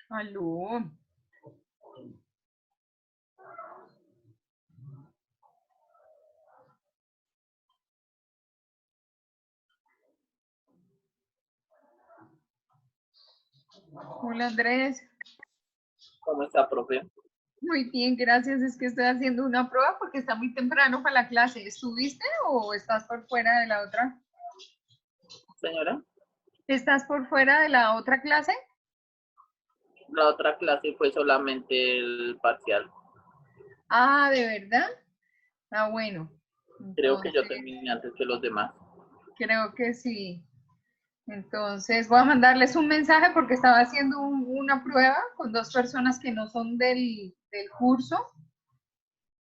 Aló. Hola Andrés. ¿Cómo está, profe? Muy bien, gracias. Es que estoy haciendo una prueba porque está muy temprano para la clase. ¿Estuviste o estás por fuera de la otra? Señora, ¿Estás por fuera de la otra clase? la otra clase fue solamente el parcial. Ah, ¿de verdad? Ah, bueno. Creo que yo Entonces, terminé antes que los demás. creo que sí. Entonces, voy a mandarles un mensaje porque estaba haciendo una prueba con dos personas que no son del curso,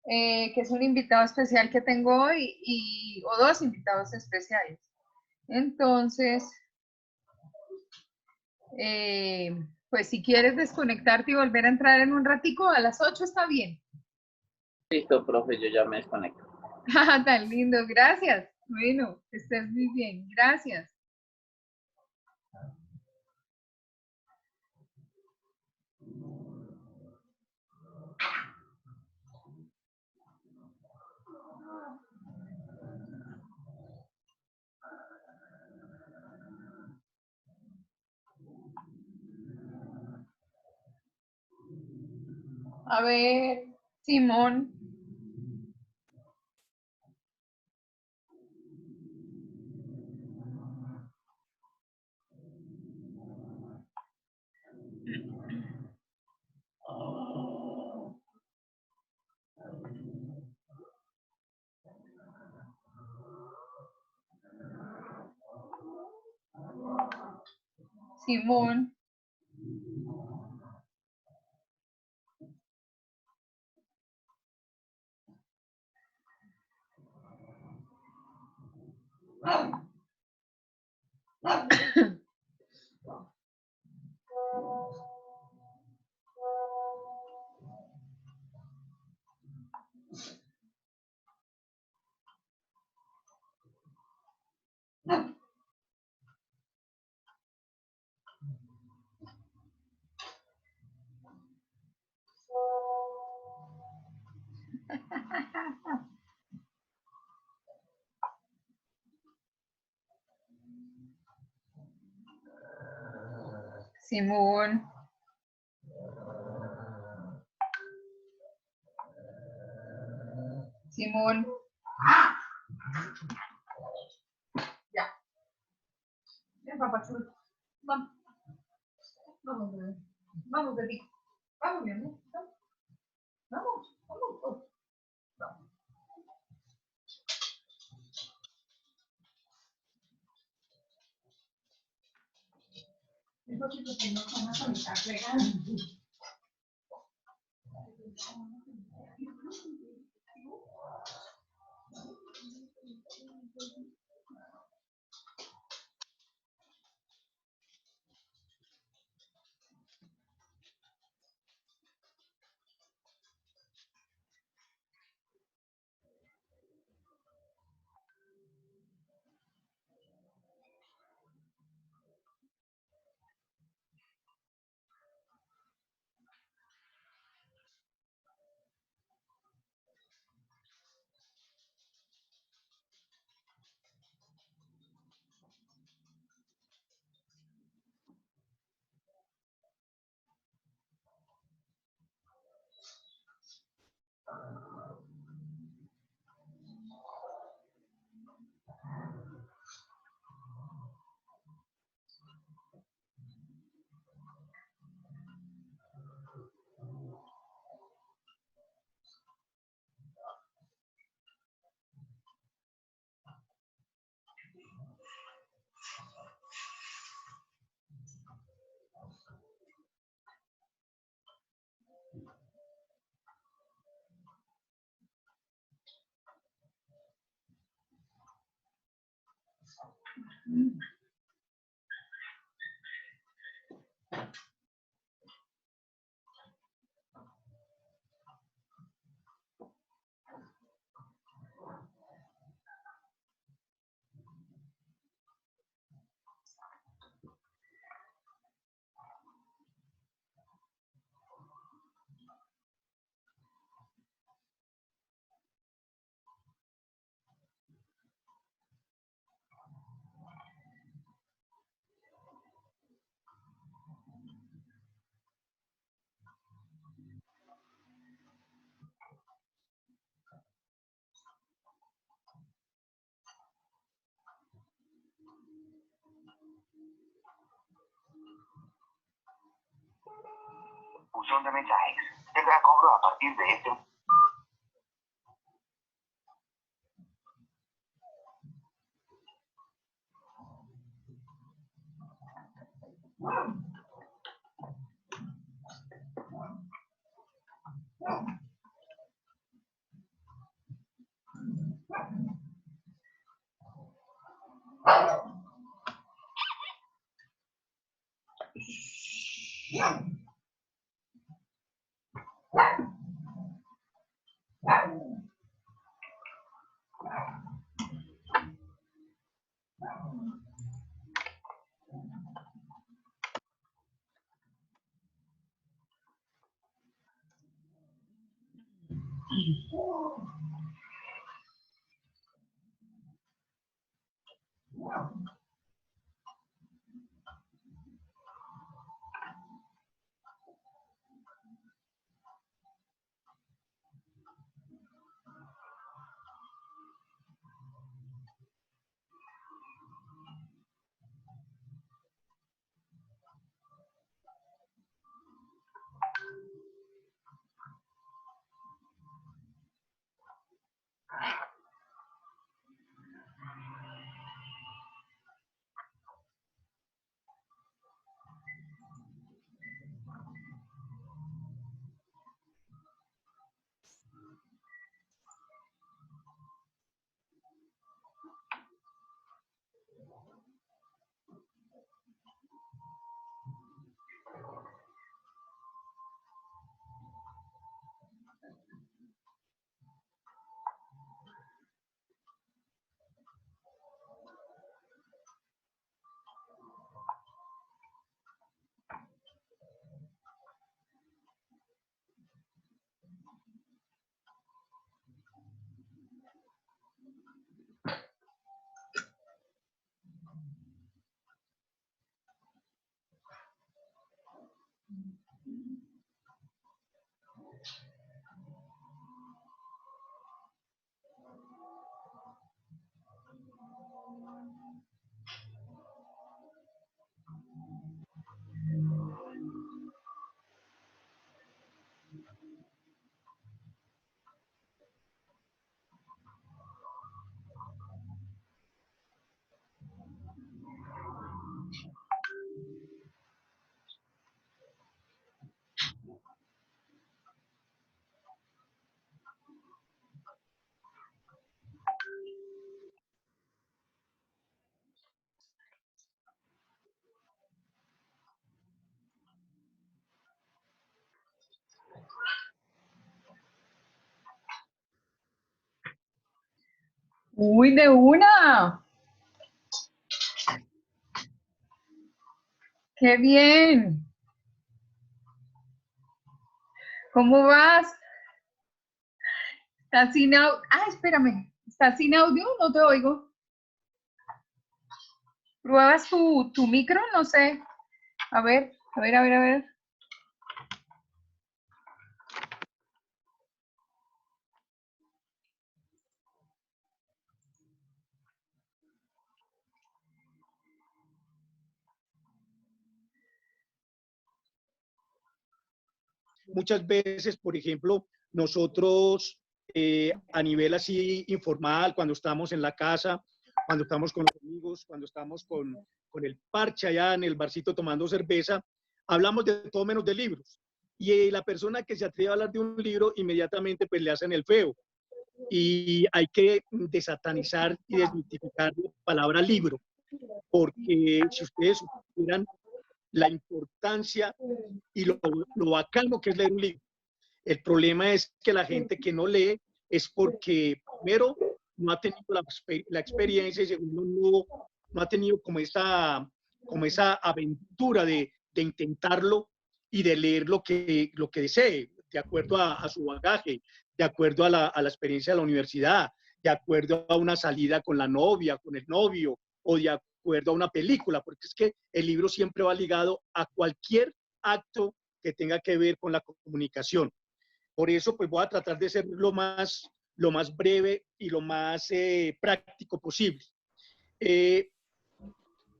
que es un invitado especial que tengo hoy o dos invitados especiales. Entonces, pues si quieres desconectarte y volver a entrar en un ratico, a las 8 está bien. Listo, profe, yo ya me desconecto. Ah, tan lindo, gracias. Bueno, estés muy bien, gracias. A ver, Simón. Simón. Simón. Simón. Ya. Ven, papá chulo. Vamos. Vamos, bebé. Vamos, bebé. Vamos, mi amor. Vamos. Vamos. Vamos. Vamos. Es poquito que no vamos a estar pegando. Fusión de mensajes. Tendrá cobro a partir de este. Uy, de una. Qué bien. ¿Cómo vas? ¿Estás sin audio? Ah, espérame. ¿Estás sin audio? No te oigo. ¿Pruebas tu micro? No sé. A ver, a ver, a ver, a ver. Muchas veces, por ejemplo, nosotros a nivel así informal, cuando estamos en la casa, cuando estamos con los amigos, cuando estamos con el parche allá en el barcito tomando cerveza, hablamos de todo menos de libros. Y la persona que se atreve a hablar de un libro, inmediatamente pues le hacen el feo. Y hay que desatanizar y desmitificar la palabra libro, porque si ustedes supieran la importancia y lo bacano que es leer un libro. El problema es que la gente que no lee es porque, primero, no ha tenido la experiencia y segundo, no ha tenido como esa aventura de intentarlo y de leer lo que desee, de acuerdo a su bagaje, de acuerdo a la experiencia de la universidad, de acuerdo a una salida con la novia, con el novio, o de acuerdo a una película, porque es que el libro siempre va ligado a cualquier acto que tenga que ver con la comunicación. Por eso, pues voy a tratar de ser lo más breve y lo más práctico posible.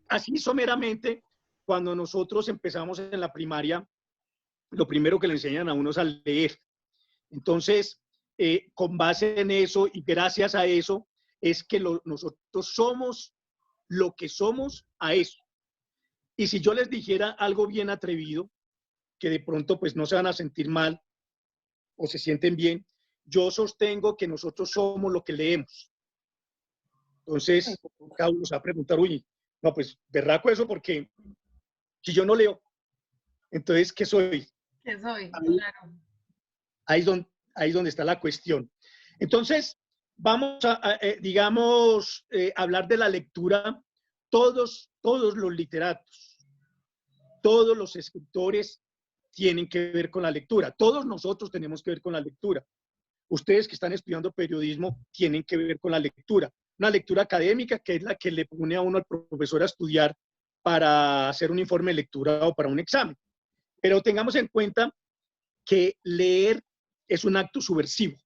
así someramente, cuando nosotros empezamos en la primaria, lo primero que le enseñan a uno es a leer. Entonces, con base en eso y gracias a eso, es que nosotros somos lo que somos a eso. Y si yo les dijera algo bien atrevido, que de pronto pues no se van a sentir mal o se sienten bien, yo sostengo que nosotros somos lo que leemos. Entonces, cada uno se va a preguntar, uy, no, pues berraco eso, porque si yo no leo, entonces, ¿qué soy? ¿Qué soy? Ahí, Claro. ahí es donde está la cuestión. Entonces, vamos a digamos, hablar de la lectura. Todos los literatos, todos los escritores tienen que ver con la lectura. Todos nosotros tenemos que ver con la lectura. Ustedes que están estudiando periodismo tienen que ver con la lectura. Una lectura académica que es la que le pone a uno al profesor a estudiar para hacer un informe de lectura o para un examen. Pero tengamos en cuenta que leer es un acto subversivo.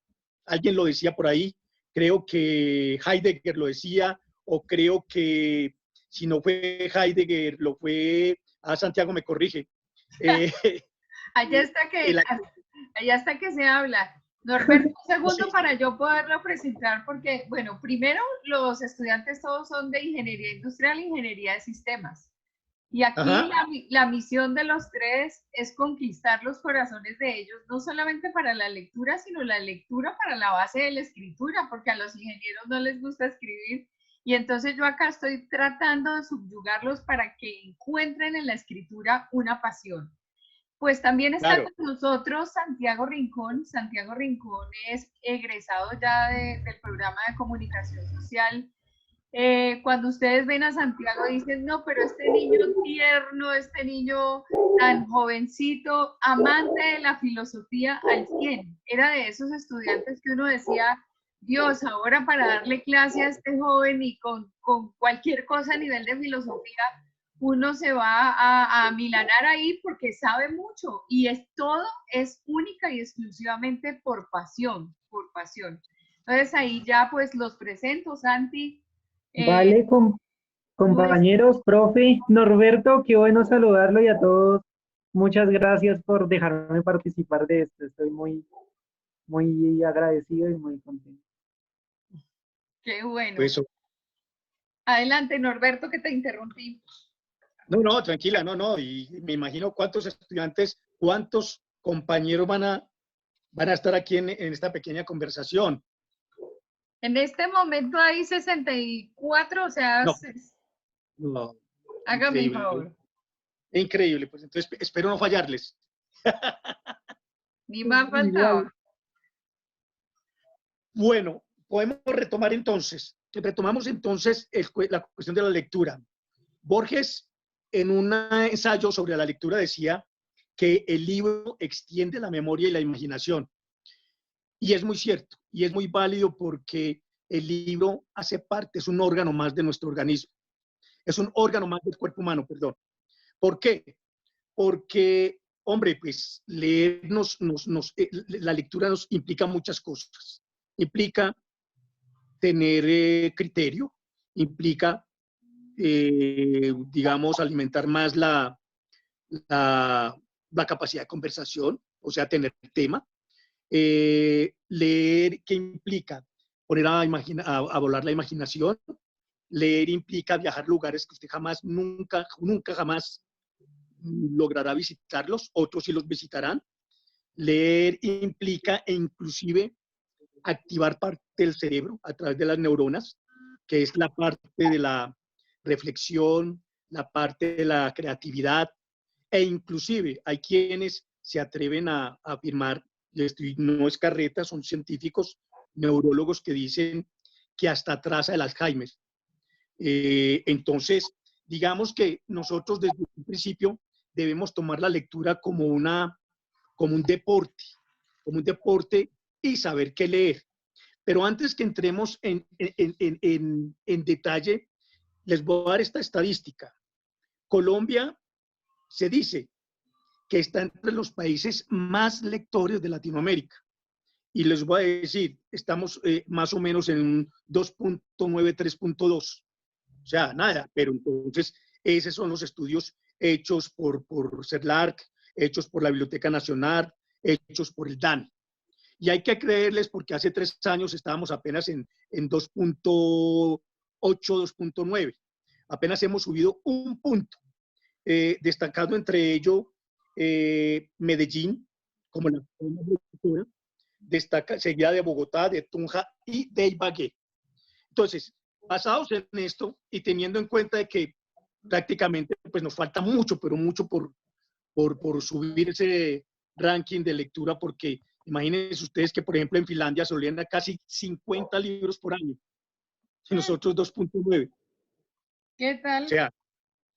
Alguien lo decía por ahí, creo que Heidegger lo decía, o creo que si no fue Heidegger, lo fue, Santiago me corrige. Allá está que se habla. Norberto, un segundo Sí. para yo poderlo presentar, porque, bueno, primero los estudiantes todos son de ingeniería industrial e ingeniería de sistemas. Y aquí la misión de los tres es conquistar los corazones de ellos, no solamente para la lectura, sino la lectura para la base de la escritura, porque a los ingenieros no les gusta escribir. Y entonces yo acá estoy tratando de subyugarlos para que encuentren en la escritura una pasión. Pues también está con nosotros Santiago Rincón. Santiago Rincón es egresado ya del programa de comunicación social. Cuando ustedes ven a Santiago dicen, no, pero este niño tierno, este niño tan jovencito, amante de la filosofía al 100. Era de esos estudiantes que uno decía, Dios, ahora para darle clase a este joven y con cualquier cosa a nivel de filosofía, uno se va a milanar ahí porque sabe mucho y todo es única y exclusivamente por pasión, por pasión. Entonces ahí ya pues los presento, Santi. Vale, compañeros, profe, Norberto, qué bueno saludarlo y a todos. Muchas gracias por dejarme participar de esto. Estoy muy agradecido y muy contento. Qué bueno. Pues, adelante, Norberto, que te interrumpí. No, tranquila, no. Y me imagino cuántos estudiantes, cuántos compañeros van a estar aquí en esta pequeña conversación. En este momento hay 64, o sea, no, hágame el favor. Increíble, pues entonces espero no fallarles. Ni más faltaba. Bueno, podemos retomar entonces. Retomamos entonces la cuestión de la lectura. Borges, en un ensayo sobre la lectura, decía que el libro extiende la memoria y la imaginación. Y es muy cierto, y es muy válido porque el libro hace parte, es un órgano más de nuestro organismo. Es un órgano más del cuerpo humano, perdón. ¿Por qué? Porque, hombre, pues leer la lectura nos implica muchas cosas. Implica tener criterio, implica, digamos, alimentar más la capacidad de conversación, o sea, tener tema. Leer, ¿qué implica? Poner a volar la imaginación. Leer implica viajar a lugares que usted nunca jamás logrará visitarlos, otros sí los visitarán. Leer implica inclusive activar parte del cerebro a través de las neuronas, que es la parte de la reflexión, la parte de la creatividad, e inclusive hay quienes se atreven a afirmar, no es carreta, son científicos, neurólogos que dicen que hasta atrasa el Alzheimer. Entonces, digamos que nosotros desde un principio debemos tomar la lectura como un deporte y saber qué leer. Pero antes que entremos en detalle, les voy a dar esta estadística. Colombia se dice que está entre los países más lectores de Latinoamérica. Y les voy a decir, estamos más o menos en un 2.9, 3.2. O sea, nada, pero entonces Esos son los estudios hechos por CERLAC, hechos por la Biblioteca Nacional, hechos por el DANE. Y hay que creerles porque hace 3 años estábamos apenas en 2.8, 2.9. Apenas hemos subido un punto, destacando entre ello Medellín como la lectura, destaca, seguida de Bogotá, de Tunja y de Ibagué. Entonces, basados en esto y teniendo en cuenta de que prácticamente pues nos falta mucho, pero mucho por subir ese ranking de lectura, porque imagínense ustedes que, por ejemplo, en Finlandia solían a casi 50 libros por año y nosotros 2.9. ¿Qué tal? O sea,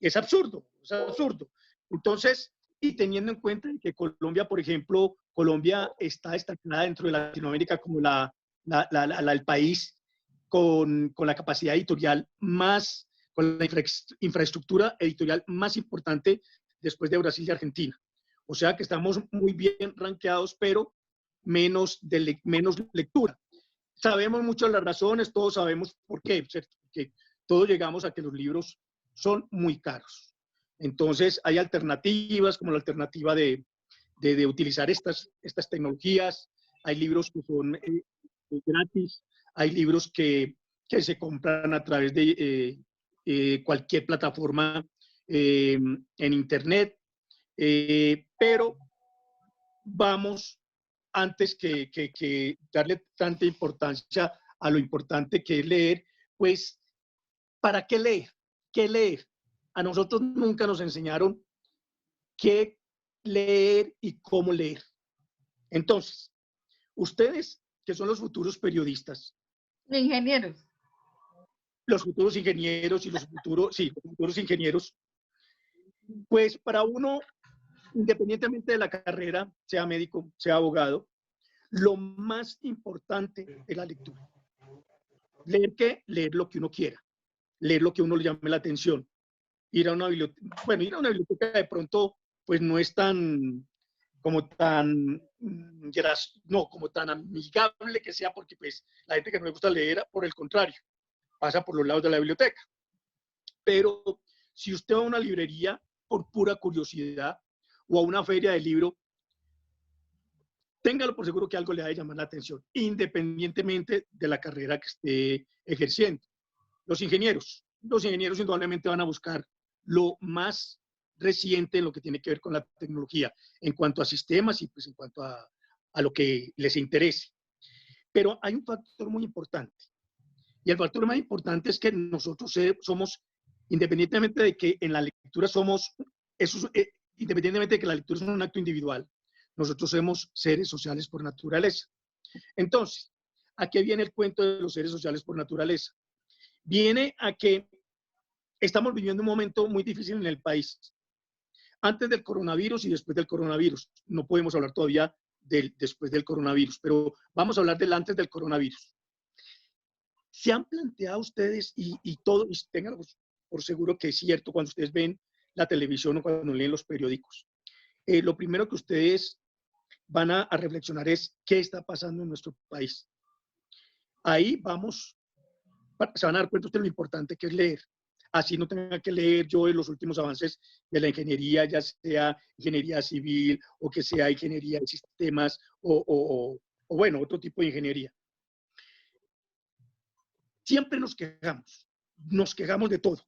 es absurdo, es absurdo. Entonces, y teniendo en cuenta que Colombia, por ejemplo, Colombia está destacada dentro de Latinoamérica como el país con la capacidad editorial más, con la infraestructura editorial más importante después de Brasil y Argentina. O sea que estamos muy bien rankeados, pero menos lectura. Sabemos muchas las razones, todos sabemos por qué, ¿cierto? Porque todos llegamos a que los libros son muy caros. Entonces, hay alternativas, como la alternativa de utilizar estas tecnologías. Hay libros que son gratis, hay libros que se compran a través de cualquier plataforma en Internet, pero vamos, antes que darle tanta importancia a lo importante que es leer, pues, ¿para qué leer? ¿Qué leer? A nosotros nunca nos enseñaron qué leer y cómo leer. Entonces, ustedes, que son los futuros periodistas, Ingenieros. los futuros ingenieros y los futuros ingenieros, pues para uno, independientemente de la carrera, sea médico, sea abogado, lo más importante es la lectura. ¿Leer qué? Leer lo que uno quiera, leer lo que a uno le llame la atención. Ir a una biblioteca de pronto, pues no es como tan amigable que sea, porque pues la gente que no le gusta leer, por el contrario, pasa por los lados de la biblioteca. Pero si usted va a una librería por pura curiosidad o a una feria de libro, téngalo por seguro que algo le va a llamar la atención, independientemente de la carrera que esté ejerciendo. Los ingenieros indudablemente van a buscar lo más reciente en lo que tiene que ver con la tecnología, en cuanto a sistemas y pues en cuanto a lo que les interese. Pero hay un factor muy importante, y el factor más importante es que nosotros somos, independientemente de que en la lectura independientemente de que la lectura es un acto individual, nosotros somos seres sociales por naturaleza. Entonces, ¿a qué viene el cuento de los seres sociales por naturaleza? Viene a que estamos viviendo un momento muy difícil en el país. Antes del coronavirus y después del coronavirus. No podemos hablar todavía del después del coronavirus, pero vamos a hablar del antes del coronavirus. ¿Se han planteado ustedes, y tengan por seguro que es cierto cuando ustedes ven la televisión o cuando leen los periódicos, lo primero que ustedes van a reflexionar es qué está pasando en nuestro país? Ahí se van a dar cuenta ustedes lo importante que es leer. Así no tenga que leer yo de los últimos avances de la ingeniería, ya sea ingeniería civil o que sea ingeniería de sistemas o bueno, otro tipo de ingeniería. Siempre nos quejamos de todo.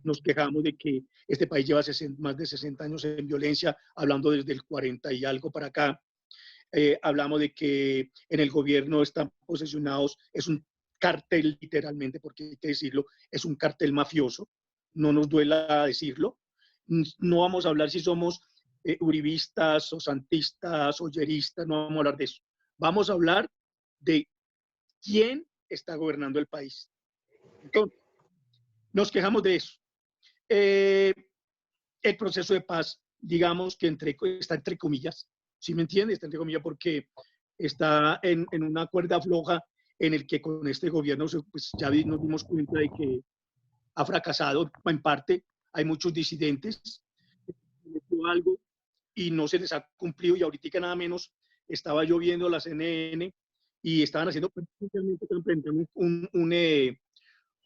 Nos quejamos de que este país lleva más de 60 años en violencia, hablando desde el 40 y algo para acá. Hablamos de que en el gobierno están posesionados, es un cartel literalmente, porque hay que decirlo, es un cartel mafioso, no nos duela decirlo. No vamos a hablar si somos uribistas o santistas o yeristas, no vamos a hablar de eso. Vamos a hablar de quién está gobernando el país. Entonces, nos quejamos de eso. El proceso de paz, digamos que está entre comillas, ¿sí me entiende? Está entre comillas porque está en una cuerda floja en el que con este gobierno pues ya nos dimos cuenta de que ha fracasado en parte. Hay muchos disidentes, algo y no se les ha cumplido, y ahorita nada menos estaba yo viendo la CNN y estaban haciendo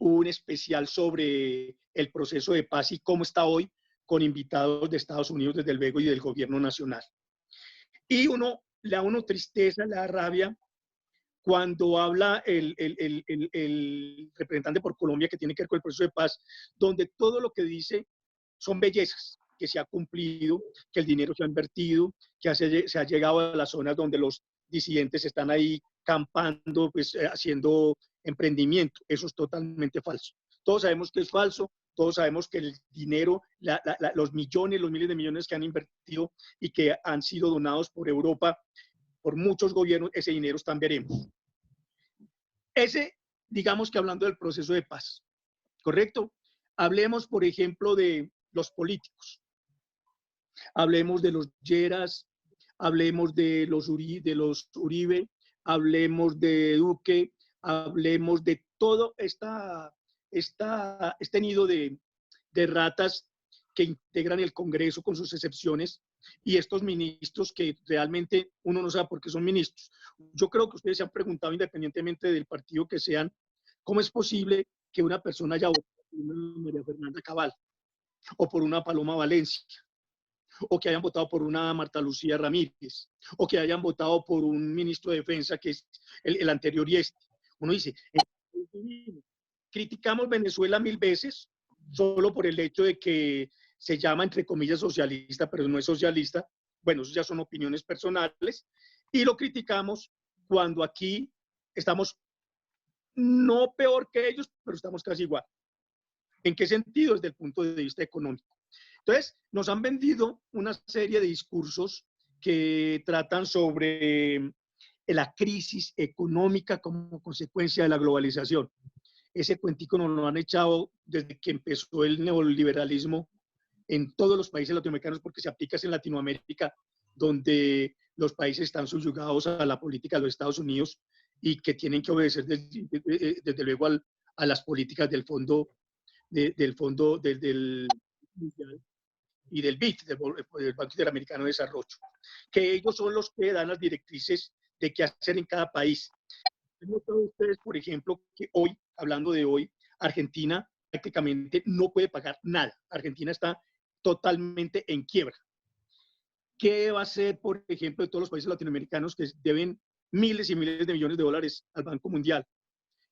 un especial sobre el proceso de paz y cómo está hoy, con invitados de Estados Unidos, desde luego, y del gobierno nacional. Y le da uno tristeza, le da rabia cuando habla el representante por Colombia, que tiene que ver con el proceso de paz, donde todo lo que dice son bellezas, que se ha cumplido, que el dinero se ha invertido, que se ha llegado a las zonas donde los disidentes están ahí campando, pues haciendo emprendimiento. Eso es totalmente falso. Todos sabemos que es falso, todos sabemos que el dinero, los millones, los miles de millones que han invertido y que han sido donados por Europa, por muchos gobiernos, ese dinero está en veremos. Digamos que hablando del proceso de paz, ¿correcto? Hablemos, por ejemplo, de los políticos. Hablemos de los Lleras, hablemos de los Uribe, hablemos de Duque, hablemos de todo este nido de ratas que integran el Congreso con sus excepciones, y estos ministros que realmente uno no sabe por qué son ministros. Yo creo que ustedes se han preguntado, independientemente del partido que sean, ¿cómo es posible que una persona haya votado por una María Fernanda Cabal o por una Paloma Valencia, o que hayan votado por una Marta Lucía Ramírez, o que hayan votado por un ministro de Defensa que es el anterior y este? Uno dice, criticamos Venezuela 1000 veces solo por el hecho de que se llama, entre comillas, socialista, pero no es socialista. Bueno, eso ya son opiniones personales. Y lo criticamos cuando aquí estamos no peor que ellos, pero estamos casi igual. ¿En qué sentido? Desde el punto de vista económico. Entonces, nos han vendido una serie de discursos que tratan sobre la crisis económica como consecuencia de la globalización. Ese cuentico nos lo han echado desde que empezó el neoliberalismo en todos los países latinoamericanos, porque se aplica en Latinoamérica, donde los países están subyugados a la política de los Estados Unidos y que tienen que obedecer desde luego a las políticas del Fondo del y del BID, del Banco Interamericano de Desarrollo, que ellos son los que dan las directrices de qué hacer en cada país. ¿Han notado ustedes, por ejemplo, que hoy, hablando de hoy, Argentina prácticamente no puede pagar nada? Argentina está totalmente en quiebra. ¿Qué va a hacer, por ejemplo, de todos los países latinoamericanos que deben miles y miles de millones de dólares al Banco Mundial?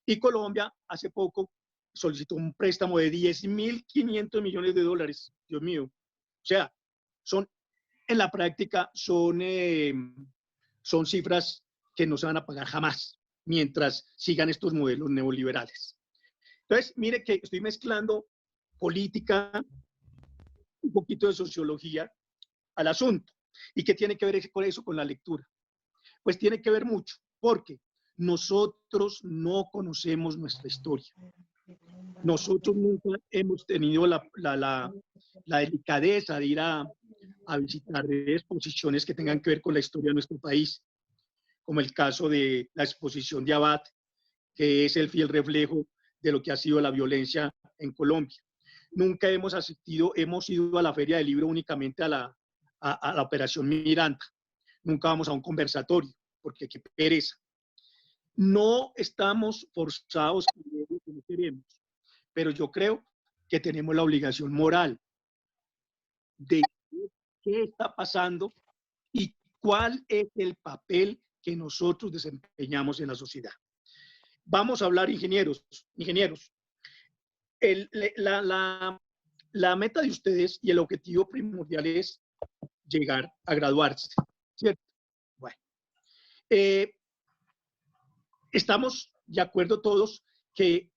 Y Colombia hace poco solicitó un préstamo de 10.500 millones de dólares. Dios mío. O sea, en la práctica son cifras que no se van a pagar jamás mientras sigan estos modelos neoliberales. Entonces, mire que estoy mezclando política, un poquito de sociología al asunto. ¿Y qué tiene que ver con eso, con la lectura? Pues tiene que ver mucho, porque nosotros no conocemos nuestra historia. Nosotros nunca hemos tenido la delicadeza de ir a visitar exposiciones que tengan que ver con la historia de nuestro país, como el caso de la exposición de Abad, que es el fiel reflejo de lo que ha sido la violencia en Colombia. Nunca hemos ido a la Feria del Libro únicamente a la Operación Miranda. Nunca vamos a un conversatorio, porque qué pereza. No estamos forzados a leer lo que no queremos, pero yo creo que tenemos la obligación moral de qué está pasando y cuál es el papel que nosotros desempeñamos en la sociedad. Vamos a hablar, ingenieros. La meta de ustedes y el objetivo primordial es llegar a graduarse, ¿cierto? Bueno, estamos de acuerdo todos que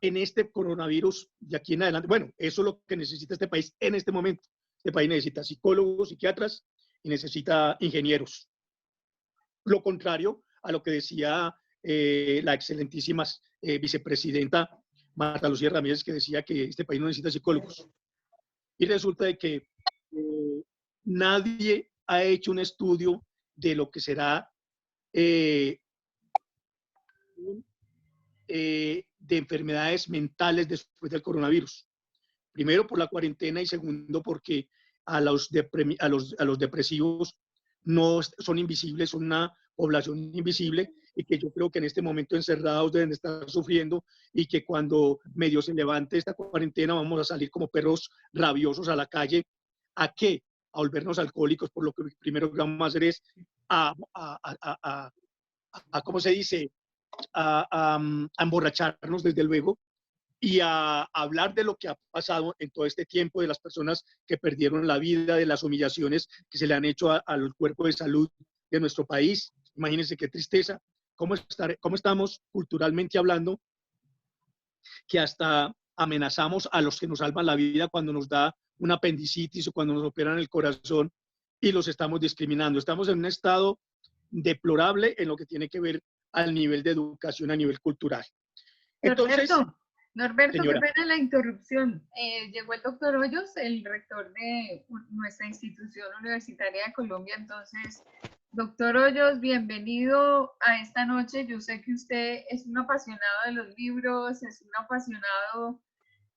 en este coronavirus de aquí en adelante, bueno, eso es lo que necesita este país en este momento. Este país necesita psicólogos, psiquiatras y necesita ingenieros. Lo contrario a lo que decía la excelentísima vicepresidenta Marta Lucía Ramírez, que decía que este país no necesita psicólogos. Y resulta de que nadie ha hecho un estudio de lo que será de enfermedades mentales después del coronavirus. Primero por la cuarentena y segundo porque a los depresivos no son invisibles, son una población invisible, y que yo creo que en este momento encerrados deben de estar sufriendo, y que cuando medio se levante esta cuarentena vamos a salir como perros rabiosos a la calle. ¿A qué? A volvernos alcohólicos, por lo que primero que vamos a hacer es ¿cómo se dice? A emborracharnos, desde luego, y a hablar de lo que ha pasado en todo este tiempo, de las personas que perdieron la vida, de las humillaciones que se le han hecho al cuerpo de salud de nuestro país. Imagínense qué tristeza, cómo estamos culturalmente hablando, que hasta amenazamos a los que nos salvan la vida cuando nos da una apendicitis o cuando nos operan el corazón, y los estamos discriminando. Estamos en un estado deplorable en lo que tiene que ver al nivel de educación, a nivel cultural. Entonces, Norberto, señora, qué pena la interrupción. Llegó el doctor Hoyos, el rector de nuestra institución universitaria de Colombia. Entonces, doctor Hoyos, bienvenido a esta noche. Yo sé que usted es un apasionado de los libros, es un apasionado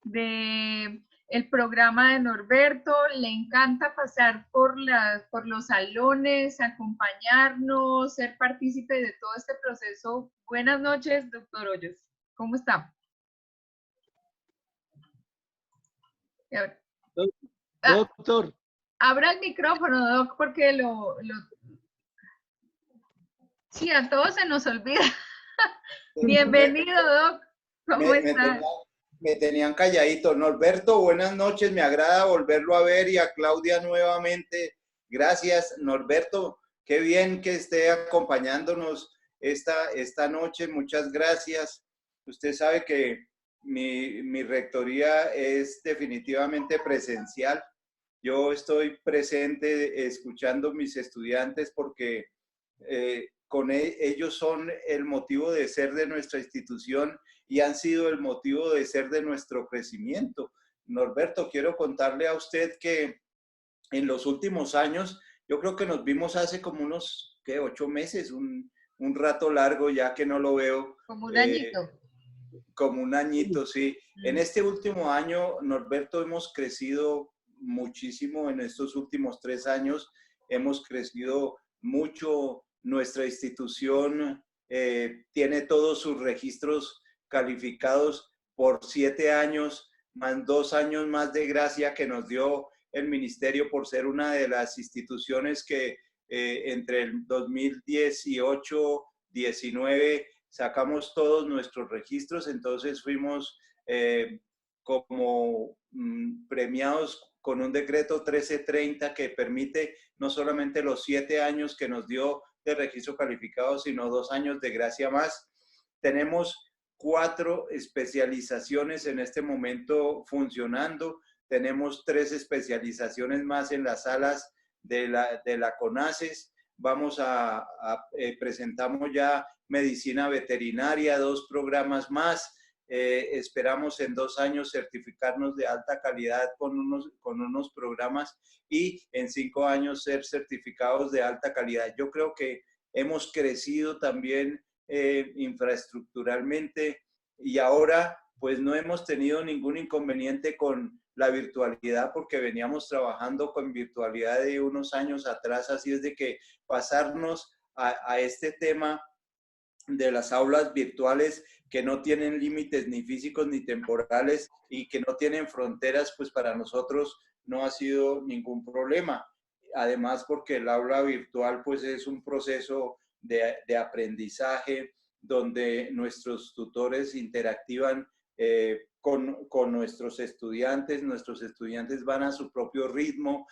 de el programa de Norberto, le encanta pasar por los salones, acompañarnos, ser partícipe de todo este proceso. Buenas noches, doctor Hoyos. ¿Cómo está? doctor. Abra el micrófono, Doc, porque sí, a todos se nos olvida. Bienvenido, Doc. ¿Cómo está? Me tenían calladito. Norberto, buenas noches. Me agrada volverlo a ver, y a Claudia nuevamente. Gracias, Norberto. Qué bien que esté acompañándonos esta noche. Muchas gracias. Usted sabe que mi rectoría es definitivamente presencial. Yo estoy presente escuchando a mis estudiantes porque ellos son el motivo de ser de nuestra institución y han sido el motivo de ser de nuestro crecimiento. Norberto, quiero contarle a usted que en los últimos años, yo creo que nos vimos hace como unos 8 meses, un rato largo ya que no lo veo. Como un añito. Como un añito, sí. En este último año, Norberto, hemos crecido muchísimo. En estos últimos 3 años hemos crecido mucho. Nuestra institución tiene todos sus registros calificados por 7 años, más 2 años más de gracia que nos dio el ministerio por ser una de las instituciones que entre el 2018-19 sacamos todos nuestros registros. Entonces fuimos como premiados con un decreto 1330 que permite no solamente los 7 años que nos dio de registro calificado, sino 2 años de gracia más. Tenemos 4 especializaciones en este momento funcionando. Tenemos 3 especializaciones más en las salas de la CONACES. Presentamos ya medicina veterinaria, 2 programas más. Esperamos en 2 años certificarnos de alta calidad con unos programas, y en 5 años ser certificados de alta calidad. Yo creo que hemos crecido también infraestructuralmente, y ahora pues no hemos tenido ningún inconveniente con la virtualidad, porque veníamos trabajando con virtualidad de unos años atrás. Así es de que pasarnos a este tema de las aulas virtuales que no tienen límites ni físicos ni temporales y que no tienen fronteras, pues para nosotros no ha sido ningún problema. Además, porque el aula virtual pues es un proceso de aprendizaje donde nuestros tutores interactúan con nuestros estudiantes. Nuestros estudiantes van a su propio ritmo.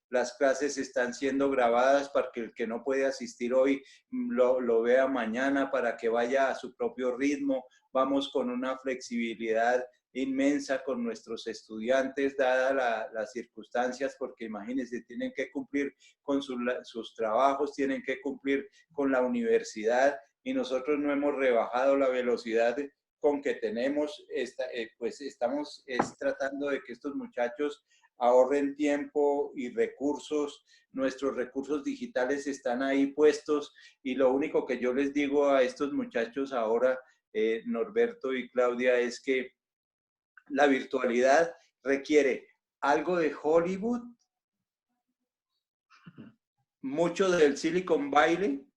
Las clases están siendo grabadas para que el que no puede asistir hoy lo vea mañana, para que vaya a su propio ritmo. Vamos con una flexibilidad inmensa con nuestros estudiantes, dadas las circunstancias, porque imagínense, tienen que cumplir con sus trabajos, tienen que cumplir con la universidad, y nosotros no hemos rebajado la velocidad con que tenemos. Pues estamos tratando de que estos muchachos ahorren tiempo y recursos. Nuestros recursos digitales están ahí puestos, y lo único que yo les digo a estos muchachos ahora, Norberto y Claudia, es que la virtualidad requiere algo de Hollywood, mucho del Silicon Valley,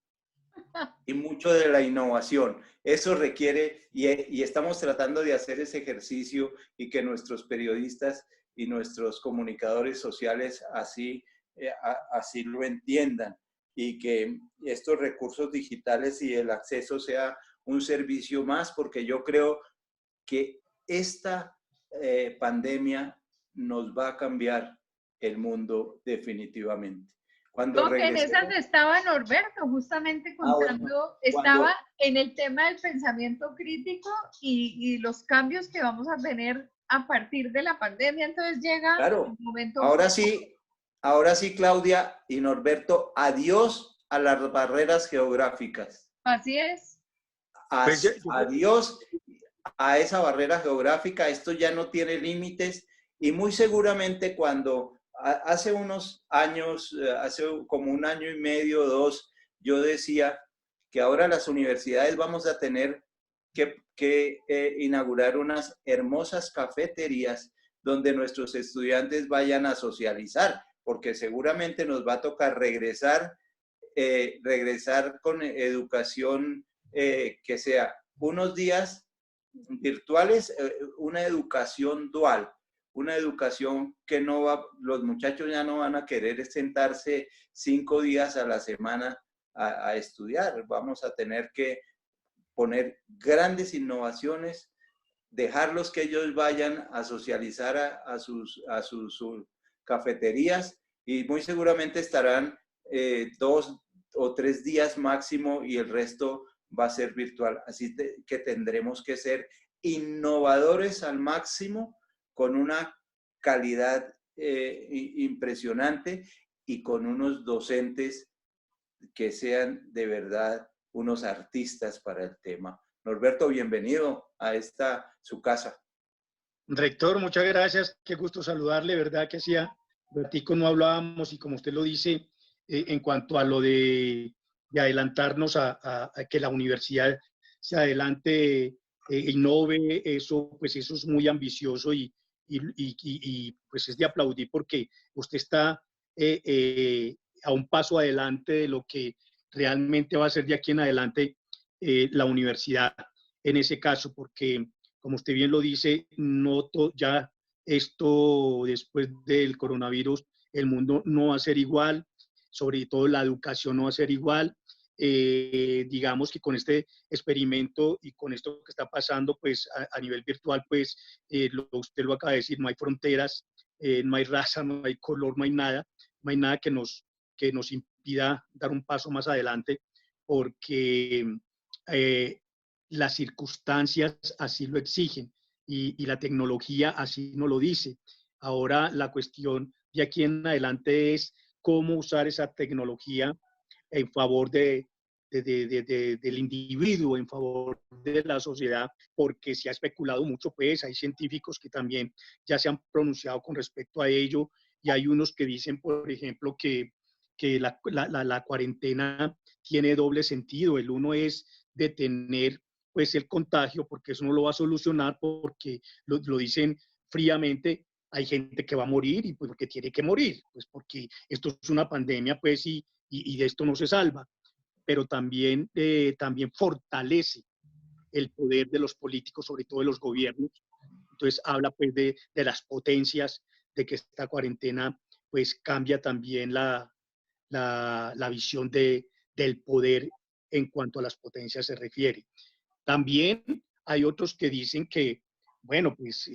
y mucho de la innovación. Eso requiere, y estamos tratando de hacer ese ejercicio y que nuestros periodistas y nuestros comunicadores sociales así lo entiendan, y que estos recursos digitales y el acceso sea un servicio más, porque yo creo que esta pandemia nos va a cambiar el mundo definitivamente. Cuando No, que en esas regresemos, estaba Norberto, justamente contando, bueno, estaba en el tema del pensamiento crítico y los cambios que vamos a tener a partir de la pandemia. Entonces llega claro, el momento. ahora sí, Claudia y Norberto, adiós a las barreras geográficas. Así es. Pues Adiós a esa barrera geográfica. Esto ya no tiene límites, y muy seguramente cuando hace unos años, hace como un año y medio o dos, yo decía que ahora las universidades vamos a tener que inaugurar unas hermosas cafeterías donde nuestros estudiantes vayan a socializar, porque seguramente nos va a tocar regresar con educación que sea unos días virtuales, una educación dual, una educación que no va, los muchachos ya no van a querer sentarse 5 días a la semana a estudiar. Vamos a tener que poner grandes innovaciones, dejarlos que ellos vayan a socializar a sus cafeterías, y muy seguramente estarán 2 o 3 días máximo, y el resto va a ser virtual. Así que tendremos que ser innovadores al máximo, con una calidad impresionante, y con unos docentes que sean de verdad unos artistas para el tema. Norberto, bienvenido a su casa. Rector, muchas gracias, qué gusto saludarle, verdad que hacía ratico no hablábamos, y como usted lo dice, en cuanto a lo de adelantarnos a que la universidad se adelante, innove, pues eso es muy ambicioso, y pues es de aplaudir, porque usted está a un paso adelante de lo que realmente va a ser de aquí en adelante la universidad en ese caso, porque como usted bien lo dice, ya esto después del coronavirus, el mundo no va a ser igual, sobre todo la educación no va a ser igual. Digamos que con este experimento y con esto que está pasando, pues a nivel virtual, pues usted lo acaba de decir, no hay fronteras, no hay raza, no hay color, no hay nada que nos impida dar un paso más adelante, porque las circunstancias así lo exigen, y la tecnología así nos lo dice. Ahora la cuestión de aquí en adelante es cómo usar esa tecnología en favor del individuo, en favor de la sociedad, porque se ha especulado mucho, pues hay científicos que también ya se han pronunciado con respecto a ello, y hay unos que dicen, por ejemplo, que la cuarentena tiene doble sentido. El uno es detener pues el contagio, porque eso no lo va a solucionar, porque lo dicen fríamente, hay gente que va a morir, y pues porque tiene que morir, pues porque esto es una pandemia, pues, y de esto no se salva. Pero también fortalece el poder de los políticos, sobre todo de los gobiernos. Entonces habla pues de las potencias, de que esta cuarentena pues cambia también la visión del poder en cuanto a las potencias se refiere. También hay otros que dicen que, bueno, pues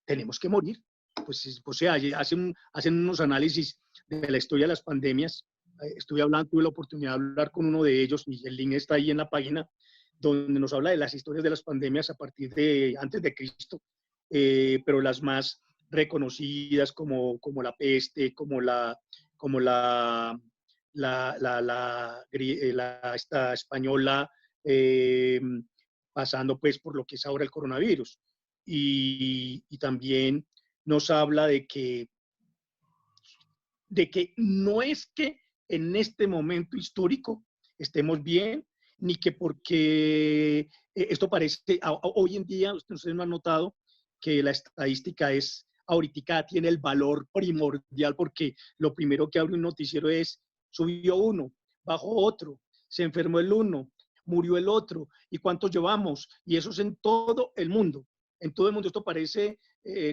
tenemos que morir. Pues, o sea, hacen unos análisis de la historia de las pandemias. Tuve la oportunidad de hablar con uno de ellos, y el link está ahí en la página, donde nos habla de las historias de las pandemias a partir de antes de Cristo, pero las más reconocidas como la peste, como esta española, pasando pues por lo que es ahora el coronavirus. Y también nos habla de que no es que en este momento histórico estemos bien, ni que porque esto parece, hoy en día, ustedes no han notado que la estadística ahorita tiene el valor primordial, porque lo primero que abre un noticiero es, subió 1, bajó otro, se enfermó el uno, murió el otro, ¿y cuántos llevamos? Y eso es en todo el mundo. En todo el mundo esto parece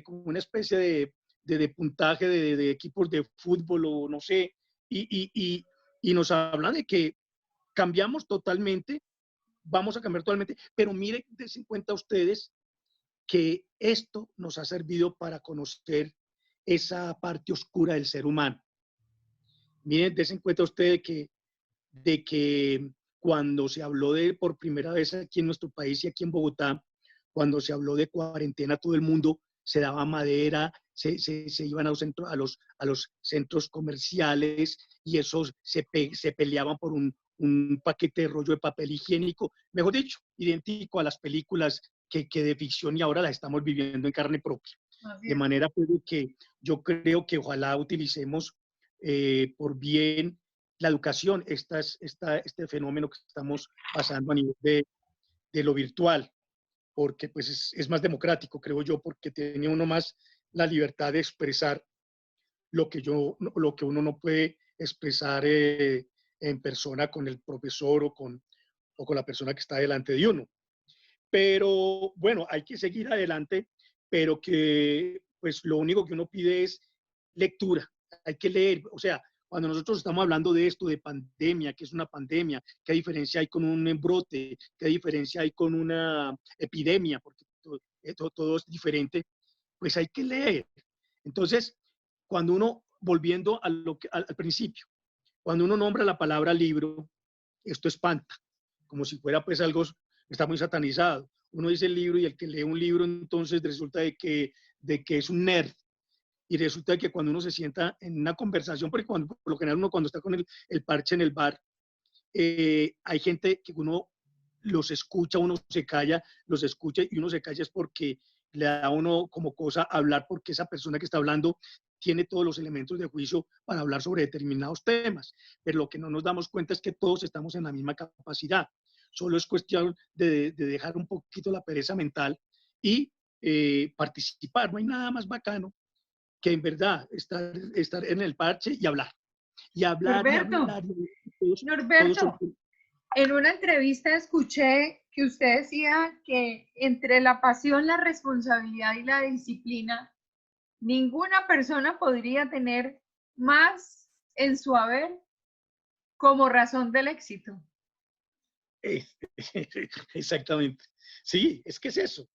como una especie de puntaje de equipos de fútbol o no sé, y nos hablan de que cambiamos totalmente, vamos a cambiar totalmente, pero miren, dense en cuenta ustedes que esto nos ha servido para conocer esa parte oscura del ser humano. Miren, dense en cuenta ustedes de que cuando se habló de por primera vez aquí en nuestro país y aquí en Bogotá, cuando se habló de cuarentena, todo el mundo se daba madera, se iban a los centros comerciales y esos se peleaban por un paquete de rollo de papel higiénico, mejor dicho, idéntico a las películas que de ficción y ahora las estamos viviendo en carne propia. De manera pues, que yo creo que ojalá utilicemos por bien la educación, este fenómeno que estamos pasando a nivel de lo virtual, porque pues es más democrático, creo yo, porque tiene uno más la libertad de expresar lo que uno no puede expresar en persona con el profesor o con la persona que está delante de uno. Pero bueno, hay que seguir adelante, pero que pues lo único que uno pide es lectura, hay que leer, o sea, cuando nosotros estamos hablando de esto, de pandemia, ¿qué es una pandemia? ¿Qué diferencia hay con un brote? ¿Qué diferencia hay con una epidemia? Porque todo es diferente, pues hay que leer. Entonces, cuando uno, volviendo al principio, cuando uno nombra la palabra libro, esto espanta, como si fuera pues algo, está muy satanizado. Uno dice el libro y el que lee un libro entonces resulta de que es un nerd. Y resulta que cuando uno se sienta en una conversación, porque por lo general uno cuando está con el parche en el bar, hay gente que uno los escucha, uno se calla, los escucha y uno se calla es porque le da a uno como cosa hablar porque esa persona que está hablando tiene todos los elementos de juicio para hablar sobre determinados temas. Pero lo que no nos damos cuenta es que todos estamos en la misma capacidad. Solo es cuestión de dejar un poquito la pereza mental y participar. No hay nada más bacano que en verdad estar en el parche y hablar. Y hablar, Norberto, y hablar. Norberto, en una entrevista escuché que usted decía que entre la pasión, la responsabilidad y la disciplina, ninguna persona podría tener más en su haber como razón del éxito. Exactamente. Sí, es que es eso.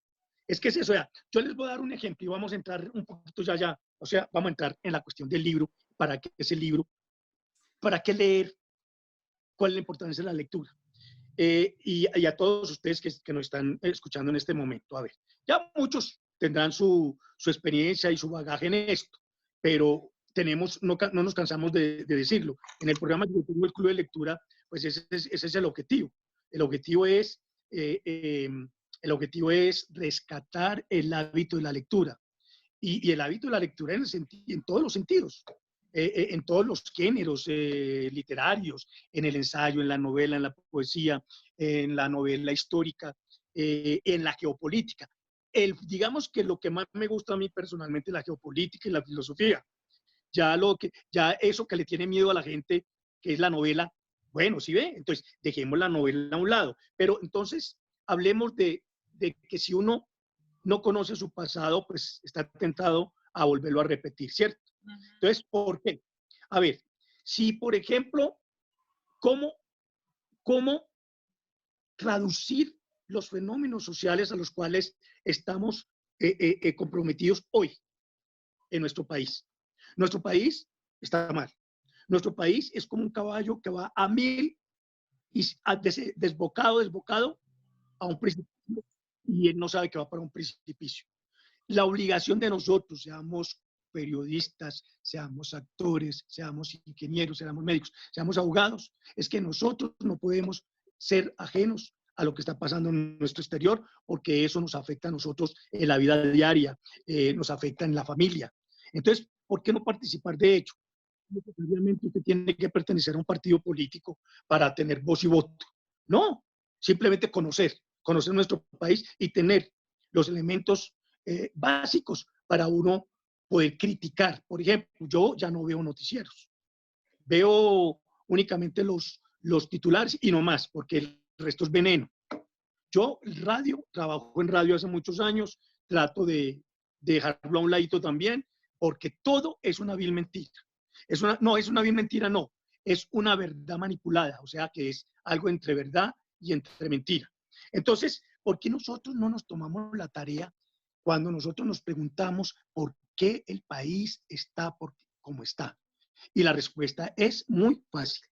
Es que es eso. Ya. Yo les voy a dar un ejemplo y vamos a entrar un poquito ya. O sea, vamos a entrar en la cuestión del libro. ¿Para qué es el libro? ¿Para qué leer? ¿Cuál es la importancia de la lectura? Y a todos ustedes que nos están escuchando en este momento. A ver, ya muchos tendrán su experiencia y su bagaje en esto, pero no nos cansamos de decirlo. En el programa que yo tengo, el Club de Lectura, pues ese es el objetivo. El objetivo es rescatar el hábito de la lectura. Y el hábito de la lectura en todos los sentidos, en todos los géneros literarios, en el ensayo, en la novela, en la poesía, en la novela histórica, en la geopolítica. Digamos que lo que más me gusta a mí personalmente es la geopolítica y la filosofía. Ya eso que le tiene miedo a la gente, que es la novela, bueno, ¿sí ve? Entonces, dejemos la novela a un lado. Pero entonces, hablemos de que si uno no conoce su pasado, pues está tentado a volverlo a repetir, ¿cierto? Entonces, ¿por qué? A ver, si por ejemplo, ¿cómo traducir los fenómenos sociales a los cuales estamos comprometidos hoy en nuestro país? Nuestro país está mal. Nuestro país es como un caballo que va a 1000 y desbocado a un precipicio y él no sabe que va para un precipicio. La obligación de nosotros, seamos periodistas, seamos actores, seamos ingenieros, seamos médicos, seamos abogados, es que nosotros no podemos ser ajenos a lo que está pasando en nuestro exterior, porque eso nos afecta a nosotros en la vida diaria, nos afecta en la familia. Entonces, ¿por qué no participar de ello? No necesariamente usted tiene que pertenecer a un partido político para tener voz y voto. No, simplemente conocer nuestro país y tener los elementos básicos para uno poder criticar. Por ejemplo, yo ya no veo noticieros. Veo únicamente los los titulares y no más, porque el resto es veneno. Yo, trabajo en radio hace muchos años, trato de dejarlo a un ladito también, porque todo es una vil mentira. No, es una vil mentira, no. Es una verdad manipulada, o sea que es algo entre verdad y entre mentira. Entonces, ¿por qué nosotros no nos tomamos la tarea cuando nosotros nos preguntamos por qué el país está como está? Y la respuesta es muy fácil,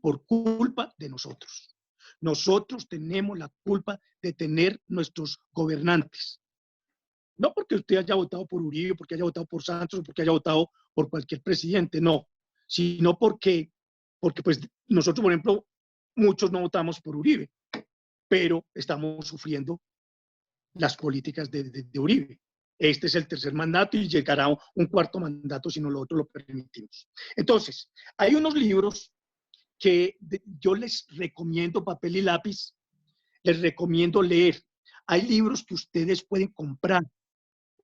por culpa de nosotros. Nosotros tenemos la culpa de tener nuestros gobernantes. No porque usted haya votado por Uribe, porque haya votado por Santos, porque haya votado por cualquier presidente, no. Sino porque pues nosotros, por ejemplo, muchos no votamos por Uribe, pero estamos sufriendo las políticas de Uribe. Este es el tercer mandato y llegará un cuarto mandato si nosotros lo permitimos. Entonces, hay unos libros que yo les recomiendo, papel y lápiz, les recomiendo leer. Hay libros que ustedes pueden comprar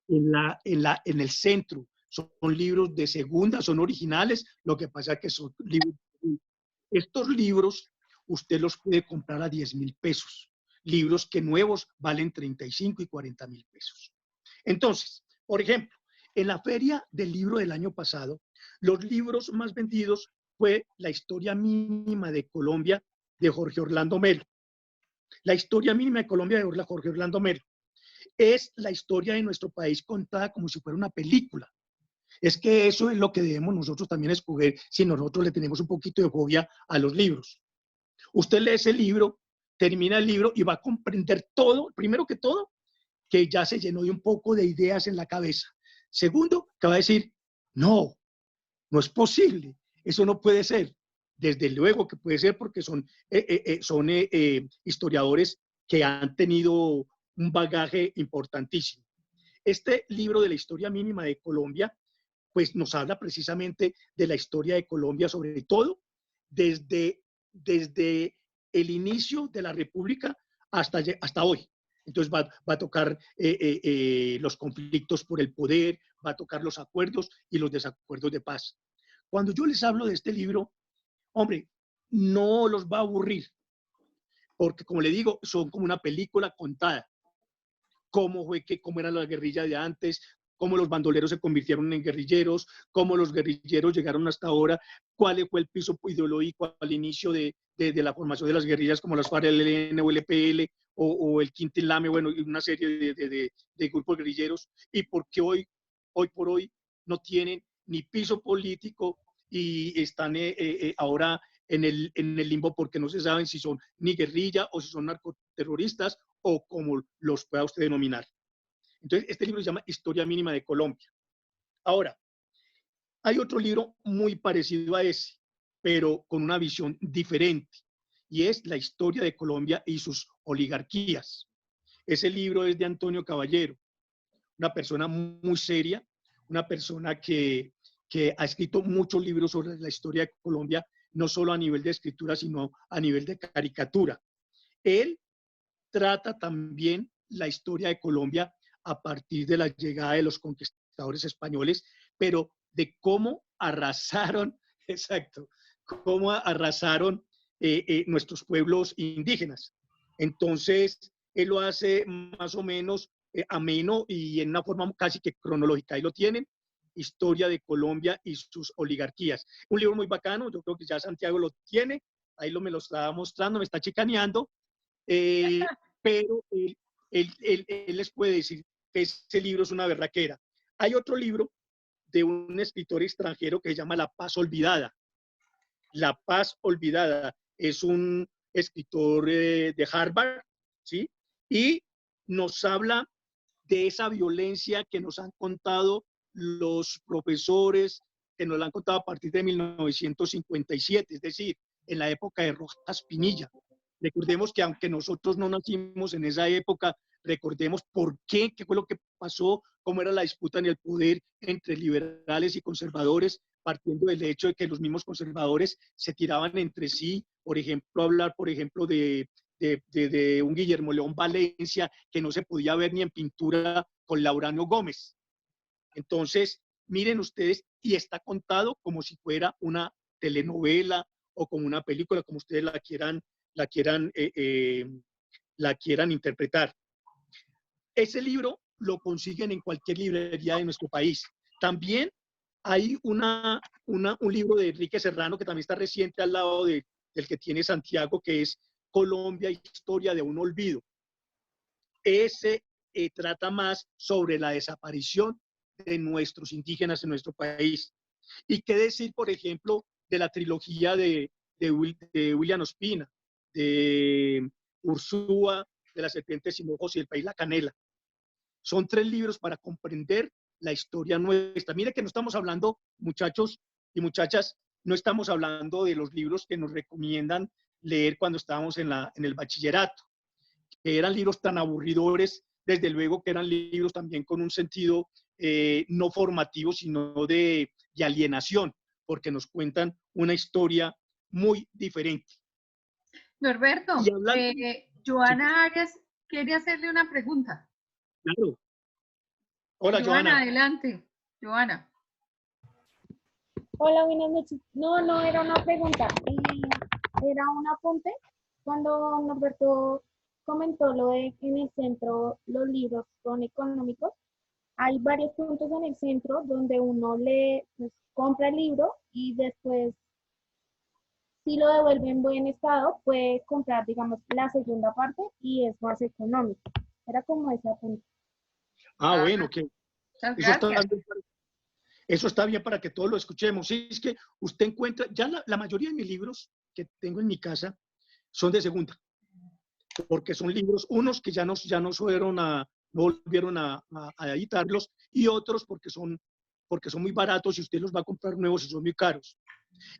en el centro. Son libros de segunda, son originales, lo que pasa es que son libros. Estos libros usted los puede comprar a 10.000 pesos. Libros que nuevos valen 35 y 40.000 pesos. Entonces, por ejemplo, en la feria del libro del año pasado, los libros más vendidos fue La historia mínima de Colombia de Jorge Orlando Melo. La historia mínima de Colombia de Jorge Orlando Melo es la historia de nuestro país contada como si fuera una película. Es que eso es lo que debemos nosotros también escoger si nosotros le tenemos un poquito de fobia a los libros. Usted lee ese libro, termina el libro y va a comprender todo, primero que todo, que ya se llenó de un poco de ideas en la cabeza. Segundo, que va a decir, no es posible, eso no puede ser. Desde luego que puede ser porque son historiadores que han tenido un bagaje importantísimo. Este libro de la historia mínima de Colombia, pues nos habla precisamente de la historia de Colombia, sobre todo desde el inicio de la República hasta hoy. Entonces va a tocar los conflictos por el poder, va a tocar los acuerdos y los desacuerdos de paz. Cuando yo les hablo de este libro, hombre, no los va a aburrir, porque como le digo, son como una película contada. Cómo era la guerrilla de antes, cómo los bandoleros se convirtieron en guerrilleros, cómo los guerrilleros llegaron hasta ahora, cuál fue el piso ideológico al inicio de la formación de las guerrillas como las FARC-ELN o el EPL o el Quintil-Lame, bueno, una serie de grupos guerrilleros, y por qué hoy por hoy no tienen ni piso político y están ahora en el limbo porque no se saben si son ni guerrilla o si son narcoterroristas o como los pueda usted denominar. Entonces, este libro se llama Historia Mínima de Colombia. Ahora, hay otro libro muy parecido a ese, pero con una visión diferente, y es La historia de Colombia y sus oligarquías. Ese libro es de Antonio Caballero, una persona muy seria, una persona que ha escrito muchos libros sobre la historia de Colombia, no solo a nivel de escritura, sino a nivel de caricatura. Él trata también la historia de Colombia a partir de la llegada de los conquistadores españoles, pero de cómo arrasaron, exacto, cómo arrasaron nuestros pueblos indígenas. Entonces, él lo hace más o menos ameno y en una forma casi que cronológica. Ahí lo tienen, Historia de Colombia y sus oligarquías. Un libro muy bacano, yo creo que ya Santiago lo tiene, ahí me lo está mostrando, me está chicaneando, pero él les puede decir que ese libro es una berraquera. Hay otro libro de un escritor extranjero que se llama La Paz Olvidada. La Paz Olvidada es un escritor de Harvard, ¿sí? Y nos habla de esa violencia que nos han contado los profesores, que nos la han contado a partir de 1957, es decir, en la época de Rojas Pinilla. Recordemos que aunque nosotros no nacimos en esa época, recordemos por qué fue lo que pasó, cómo era la disputa en el poder entre liberales y conservadores, partiendo del hecho de que los mismos conservadores se tiraban entre sí, por ejemplo, hablar, por ejemplo, de un Guillermo León Valencia que no se podía ver ni en pintura con Laureano Gómez. Entonces, miren ustedes, y está contado como si fuera una telenovela o como una película, como ustedes la quieran interpretar. Ese libro lo consiguen en cualquier librería de nuestro país. También hay un libro de Enrique Serrano que también está reciente al lado del que tiene Santiago, que es Colombia, historia de un olvido. Ese trata más sobre la desaparición de nuestros indígenas en nuestro país. Y qué decir, por ejemplo, de la trilogía de William Ospina, de Ursúa, de las serpientes sin ojos y el país La Canela. Son 3 libros para comprender la historia nuestra. Mire que no estamos hablando, muchachos y muchachas, no estamos hablando de los libros que nos recomiendan leer cuando estábamos en el bachillerato, que eran libros tan aburridores, desde luego que eran libros también con un sentido no formativo, sino de alienación, porque nos cuentan una historia muy diferente. Norberto, Joana Arias quiere hacerle una pregunta. Claro. Hola, Joana, adelante. Joana. Hola, buenas noches. No era una pregunta, era un apunte. Cuando Norberto comentó lo de en el centro los libros son económicos, hay varios puntos en el centro donde uno pues, compra el libro y después, si lo devuelve en buen estado, puede comprar, digamos, la segunda parte y es más económico. Era como ese apunte. Bueno, que eso está bien para que todos lo escuchemos. Sí, es que usted encuentra, ya la mayoría de mis libros que tengo en mi casa son de segunda, porque son libros, unos que ya no volvieron a editarlos, y otros porque son muy baratos y usted los va a comprar nuevos y son muy caros.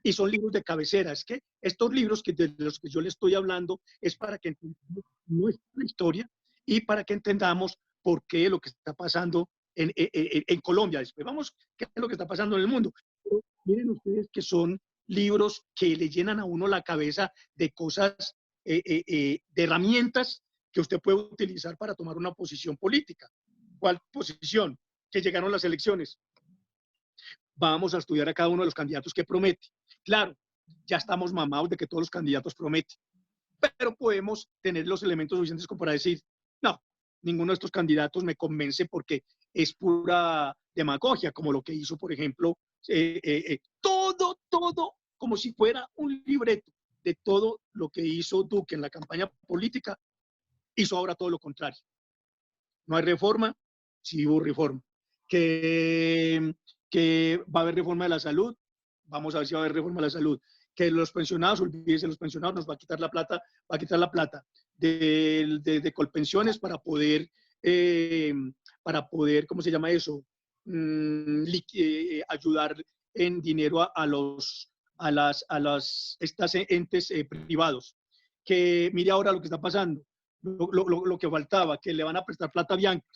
Y son libros de cabecera. Es que estos libros de los que yo le estoy hablando es para que entendamos nuestra historia y para que entendamos por qué lo que está pasando en Colombia. Después vamos, qué es lo que está pasando en el mundo. Pero miren ustedes que son libros que le llenan a uno la cabeza de cosas, de herramientas que usted puede utilizar para tomar una posición política. ¿Cuál posición? Que llegaron las elecciones. Vamos a estudiar a cada uno de los candidatos que promete. Claro, ya estamos mamados de que todos los candidatos prometen, pero podemos tener los elementos suficientes como para decir, no, ninguno de estos candidatos me convence porque es pura demagogia, como lo que hizo, por ejemplo, todo, como si fuera un libreto de todo lo que hizo Duque en la campaña política, hizo ahora todo lo contrario. No hay reforma, sí hubo reforma. Que va a haber reforma de la salud, vamos a ver si va a haber reforma de la salud. Que los pensionados, olvídense, los pensionados nos va a quitar la plata, de Colpensiones para poder, ¿cómo se llama eso? Ayudar en dinero a estas entes privados. Que mire ahora lo que está pasando, lo que faltaba, que le van a prestar plata a Bianca,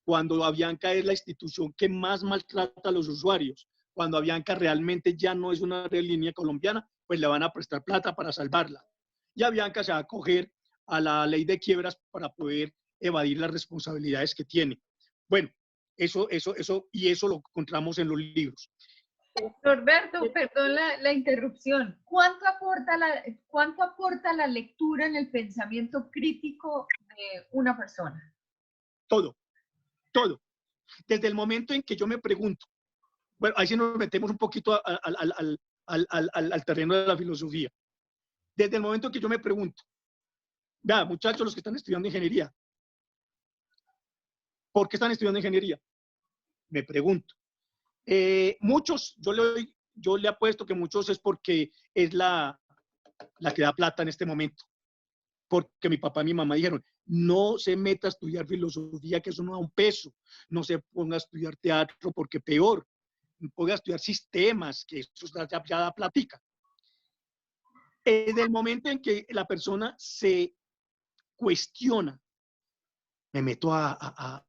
cuando Avianca es la institución que más maltrata a los usuarios. Cuando Avianca realmente ya no es una aerolínea colombiana, pues le van a prestar plata para salvarla. Y Avianca se va a acoger a la ley de quiebras para poder evadir las responsabilidades que tiene. Bueno, eso lo encontramos en los libros. Norberto, perdón la interrupción. ¿Cuánto aporta la lectura en el pensamiento crítico de una persona? Todo. Desde el momento en que yo me pregunto, bueno, ahí sí nos metemos un poquito al terreno de la filosofía. Desde el momento en que yo me pregunto, vea, muchachos, los que están estudiando ingeniería, ¿por qué están estudiando ingeniería? Me pregunto. Muchos, yo le apuesto que muchos es porque es la que da plata en este momento. Porque mi papá y mi mamá dijeron, no se meta a estudiar filosofía, que eso no da un peso. No se ponga a estudiar teatro, porque peor. Ponga a estudiar sistemas, que eso ya da platica. En el momento en que la persona se cuestiona, me meto a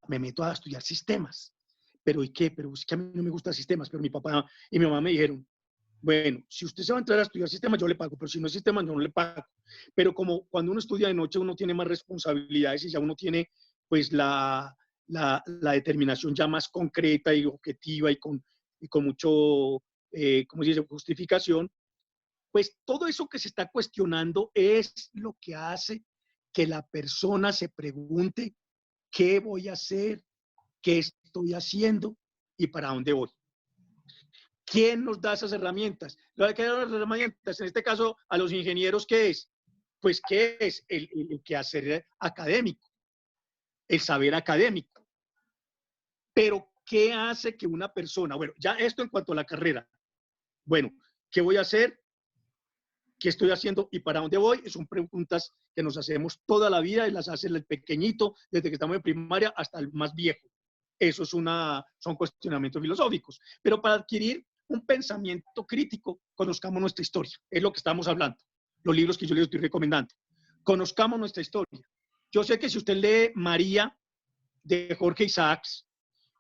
estudiar sistemas. ¿Pero y qué? Pero es que a mí no me gustan sistemas. Pero mi papá y mi mamá me dijeron, bueno, si usted se va a entrar a estudiar sistemas, yo le pago, pero si no es sistemas, yo no le pago. Pero como cuando uno estudia de noche, uno tiene más responsabilidades y ya uno tiene pues la determinación ya más concreta y objetiva y con mucho, ¿cómo se dice?, justificación, Pues todo eso que se está cuestionando es lo que hace que la persona se pregunte qué voy a hacer, qué estoy haciendo y para dónde voy. ¿Quién nos da esas herramientas? ¿Qué dan las herramientas? En este caso, a los ingenieros, ¿qué es? Pues, ¿qué es? El quehacer académico, el saber académico. Pero, ¿qué hace que una persona? Bueno, ya esto en cuanto a la carrera. Bueno, ¿qué voy a hacer? ¿Qué estoy haciendo y para dónde voy? Son preguntas que nos hacemos toda la vida y las hace el pequeñito desde que estamos en primaria hasta el más viejo. Eso es son cuestionamientos filosóficos. Pero para adquirir un pensamiento crítico, conozcamos nuestra historia. Es lo que estamos hablando. Los libros que yo les estoy recomendando. Conozcamos nuestra historia. Yo sé que si usted lee María de Jorge Isaacs,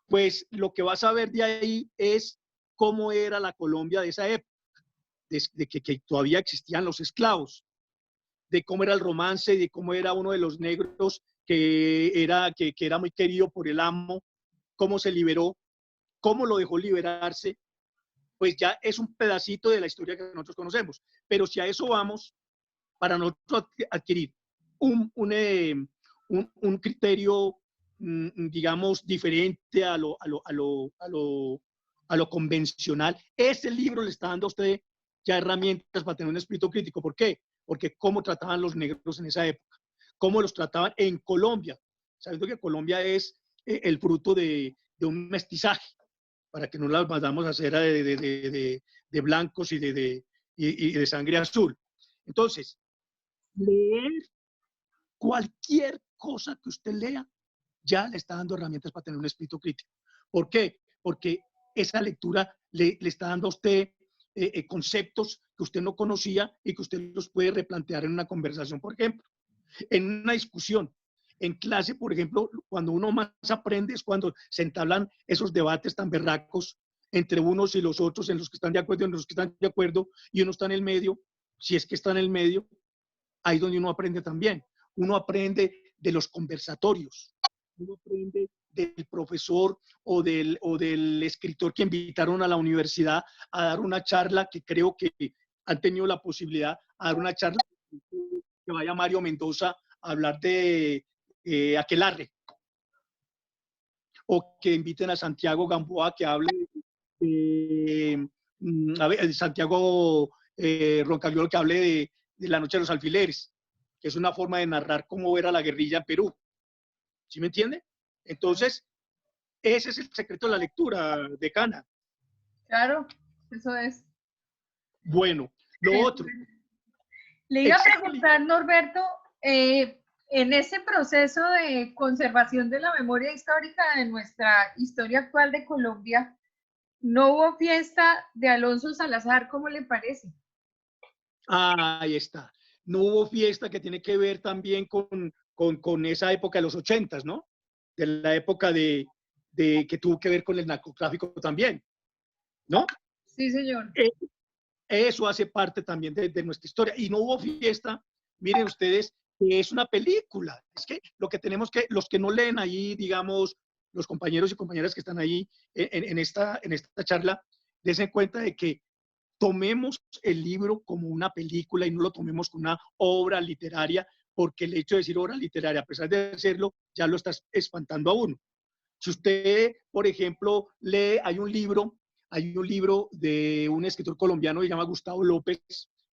pues lo que va a saber de ahí es cómo era la Colombia de esa época, de que todavía existían los esclavos, de cómo era el romance, de cómo era uno de los negros que era muy querido por el amo, cómo se liberó, cómo lo dejó liberarse, pues ya es un pedacito de la historia que nosotros conocemos. Pero si a eso vamos, para nosotros adquirir un criterio, digamos, diferente a lo convencional, ese libro le está dando a usted ya herramientas para tener un espíritu crítico. ¿Por qué? Porque cómo trataban los negros en esa época, cómo los trataban en Colombia, sabiendo que Colombia es el fruto de un mestizaje, para que no las mandamos a hacer de blancos y de sangre azul. Entonces, leer cualquier cosa que usted lea ya le está dando herramientas para tener un espíritu crítico. ¿Por qué? Porque esa lectura le está dando a usted conceptos que usted no conocía y que usted los puede replantear en una conversación, por ejemplo, en una discusión. En clase, por ejemplo, cuando uno más aprende es cuando se entablan esos debates tan berracos entre unos y los otros, en los que están de acuerdo y en los que están de acuerdo, y uno está en el medio. Si es que está en el medio, ahí es donde uno aprende también. Uno aprende de los conversatorios, uno aprende del profesor o del escritor que invitaron a la universidad a dar una charla, que creo que han tenido la posibilidad de dar una charla, que vaya Mario Mendoza a hablar de Aquelarre, o que inviten a Santiago Gamboa que hable de Santiago Roncagliolo, que hable de La Noche de los Alfileres, que es una forma de narrar cómo era la guerrilla en Perú. ¿Sí me entiende? Entonces, ese es el secreto de la lectura, decana. Claro, eso es. Bueno, lo otro. Le iba a preguntar, Norberto, en ese proceso de conservación de la memoria histórica de nuestra historia actual de Colombia, ¿no hubo fiesta de Alonso Salazar? ¿Cómo le parece? Ahí está. No hubo fiesta, que tiene que ver también con esa época de los 80s, ¿no? De la época de que tuvo que ver con el narcotráfico también, ¿no? Sí, señor. Eso hace parte también de nuestra historia. Y no hubo fiesta, miren ustedes, que es una película. Es que lo que tenemos que, los que no leen ahí, digamos, los compañeros y compañeras que están ahí en esta charla, dense cuenta de que tomemos el libro como una película y no lo tomemos como una obra literaria, porque el hecho de decir obra literaria, a pesar de hacerlo, ya lo está espantando a uno. Si usted, por ejemplo, lee, hay un libro de un escritor colombiano que se llama Gustavo López,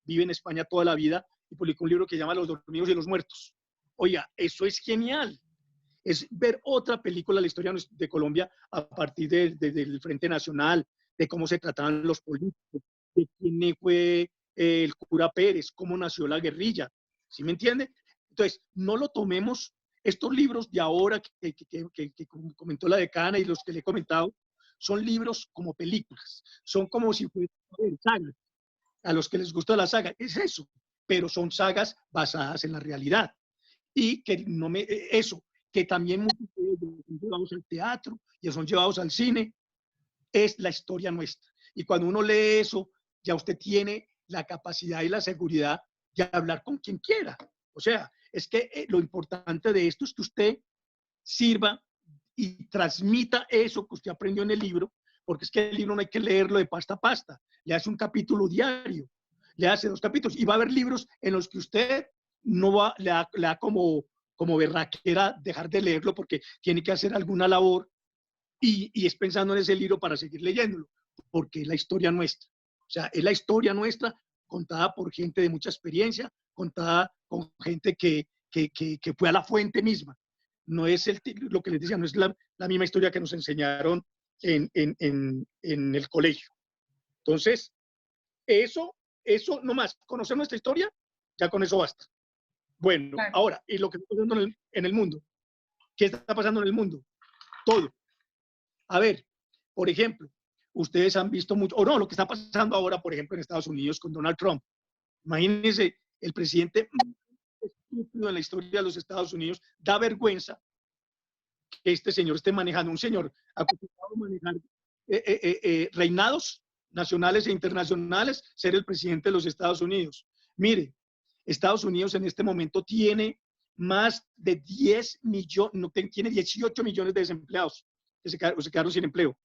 vive en España toda la vida y publicó un libro que se llama Los dormidos y los muertos. Oiga, eso es genial. Es ver otra película de la historia de Colombia a partir del Frente Nacional, de cómo se trataban los políticos, de quién fue el cura Pérez, cómo nació la guerrilla. ¿Sí me entiende? Entonces, no lo tomemos, estos libros de ahora que comentó la decana y los que le he comentado, son libros como películas, son como si fueran sagas. A los que les gusta la saga, es eso, pero son sagas basadas en la realidad. Y que que también son llevados al teatro y son llevados al cine, es la historia nuestra. Y cuando uno lee eso, ya usted tiene la capacidad y la seguridad de hablar con quien quiera. O sea, es que lo importante de esto es que usted sirva y transmita eso que usted aprendió en el libro, porque es que el libro no hay que leerlo de pasta a pasta, le hace un capítulo diario. le hace 2 capítulos. Y va a haber libros en los que usted no va, le da como berraquera dejar de leerlo porque tiene que hacer alguna labor y es pensando en ese libro para seguir leyéndolo, porque es la historia nuestra. O sea, es la historia nuestra contada por gente de mucha experiencia, contada con gente que fue a la fuente misma. No es lo que les decía, no es la misma historia que nos enseñaron en el colegio. Entonces, eso nomás, conocer nuestra historia, ya con eso basta. Bueno, Claro. ahora, y lo que está pasando en el mundo. ¿Qué está pasando en el mundo? Todo. A ver, por ejemplo, ustedes han visto mucho, o no, lo que está pasando ahora, por ejemplo, en Estados Unidos con Donald Trump. Imagínense, el presidente más estúpido en la historia de los Estados Unidos, da vergüenza que este señor esté manejando, un señor acostumbrado a manejar reinados nacionales e internacionales, ser el presidente de los Estados Unidos. Mire, Estados Unidos en este momento tiene más de 10 millones, no, tiene 18 millones de desempleados que se quedaron sin empleo.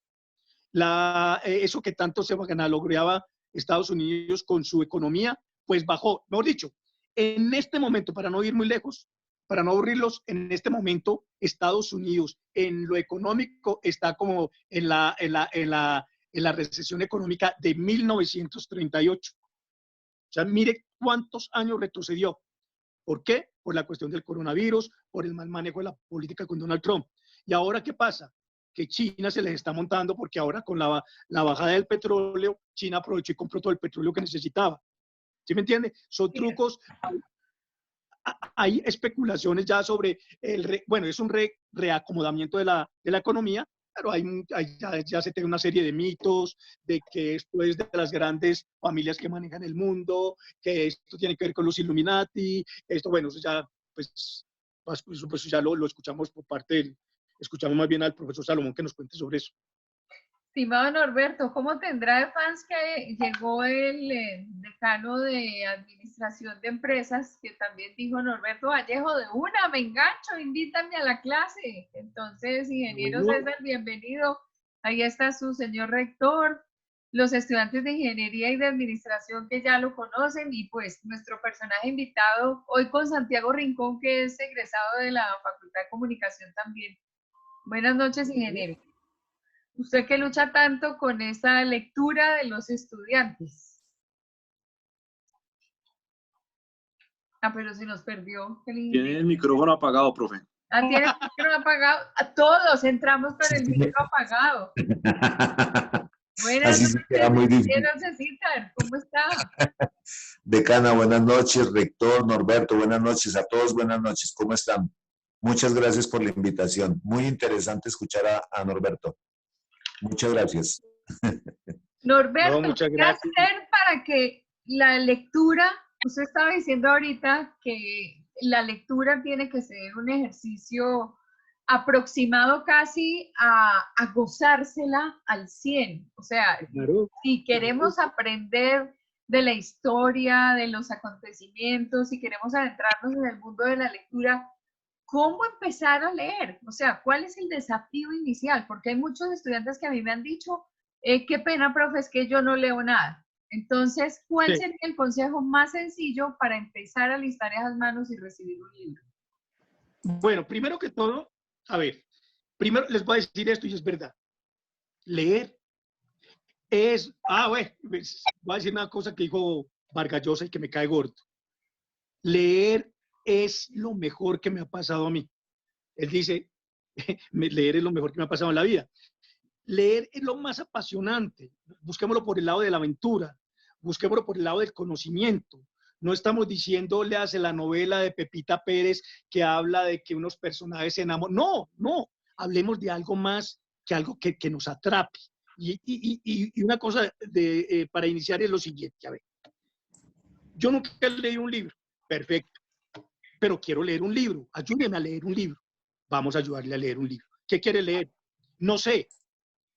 Eso que tanto se lograba Estados Unidos con su economía, pues bajó. Mejor dicho, en este momento, para no ir muy lejos, para no aburrirlos, en este momento Estados Unidos en lo económico está como en la recesión económica de 1938. O sea, mire cuántos años retrocedió. ¿Por qué? Por la cuestión del coronavirus, por el mal manejo de la política con Donald Trump. ¿Y ahora qué pasa? Que China se les está montando porque ahora con la bajada del petróleo, China aprovechó y compró todo el petróleo que necesitaba. ¿Sí me entiende? Son trucos. Hay especulaciones ya sobre bueno, es un reacomodamiento de la economía, pero ya se tiene una serie de mitos de que esto es de las grandes familias que manejan el mundo, que esto tiene que ver con los Illuminati, esto, bueno, eso ya, pues ya lo escuchamos por parte escuchamos más bien al profesor Salomón que nos cuente sobre eso. Estimado Norberto, ¿cómo tendrá de fans que llegó el decano de Administración de Empresas, que también dijo Norberto Vallejo, de una, me engancho, invítame a la clase? Entonces, ingeniero César, bienvenido. Ahí está su señor rector, los estudiantes de Ingeniería y de Administración que ya lo conocen, y pues nuestro personaje invitado hoy con Santiago Rincón, que es egresado de la Facultad de Comunicación también. Buenas noches, ingeniero. Usted que lucha tanto con esa lectura de los estudiantes. Ah, pero se nos perdió. Tiene el micrófono apagado, profe. Ah, tiene el micrófono apagado. A todos entramos con el micrófono apagado. Buenas noches, ingeniero César, ¿cómo está? Decana, buenas noches. Rector, Norberto, buenas noches. A todos, buenas noches. ¿Cómo están? Muchas gracias por la invitación. Muy interesante escuchar a Norberto. Muchas gracias. Norberto, No, muchas ¿qué gracias. hacer para que la lectura, usted estaba diciendo ahorita que la lectura tiene que ser un ejercicio aproximado casi a gozársela al 100? O sea, Claro. si queremos aprender de la historia, de los acontecimientos, si queremos adentrarnos en el mundo de la lectura, ¿cómo empezar a leer? O sea, ¿cuál es el desafío inicial? Porque hay muchos estudiantes que a mí me han dicho, qué pena, profe, es que yo no leo nada. Entonces, ¿cuál sería el consejo más sencillo para empezar a alistar esas manos y recibir un libro? Bueno, primero que todo, a ver, primero les voy a decir esto y es verdad. Leer es, bueno, pues, voy a decir una cosa que dijo Vargas Llosa y que me cae gordo. Leer es lo mejor que me ha pasado a mí. Él dice, leer es lo mejor que me ha pasado en la vida. Leer es lo más apasionante. Busquémoslo por el lado de la aventura, busquémoslo por el lado del conocimiento. No estamos diciendo, léase la novela de Pepita Pérez que habla de que unos personajes se enamoran. No, no. Hablemos de algo más que algo que nos atrape. Y una cosa para iniciar es lo siguiente. A ver, yo nunca he leído un libro. Perfecto. Pero quiero leer un libro. Ayúdenme a leer un libro. Vamos a ayudarle a leer un libro. ¿Qué quiere leer? No sé.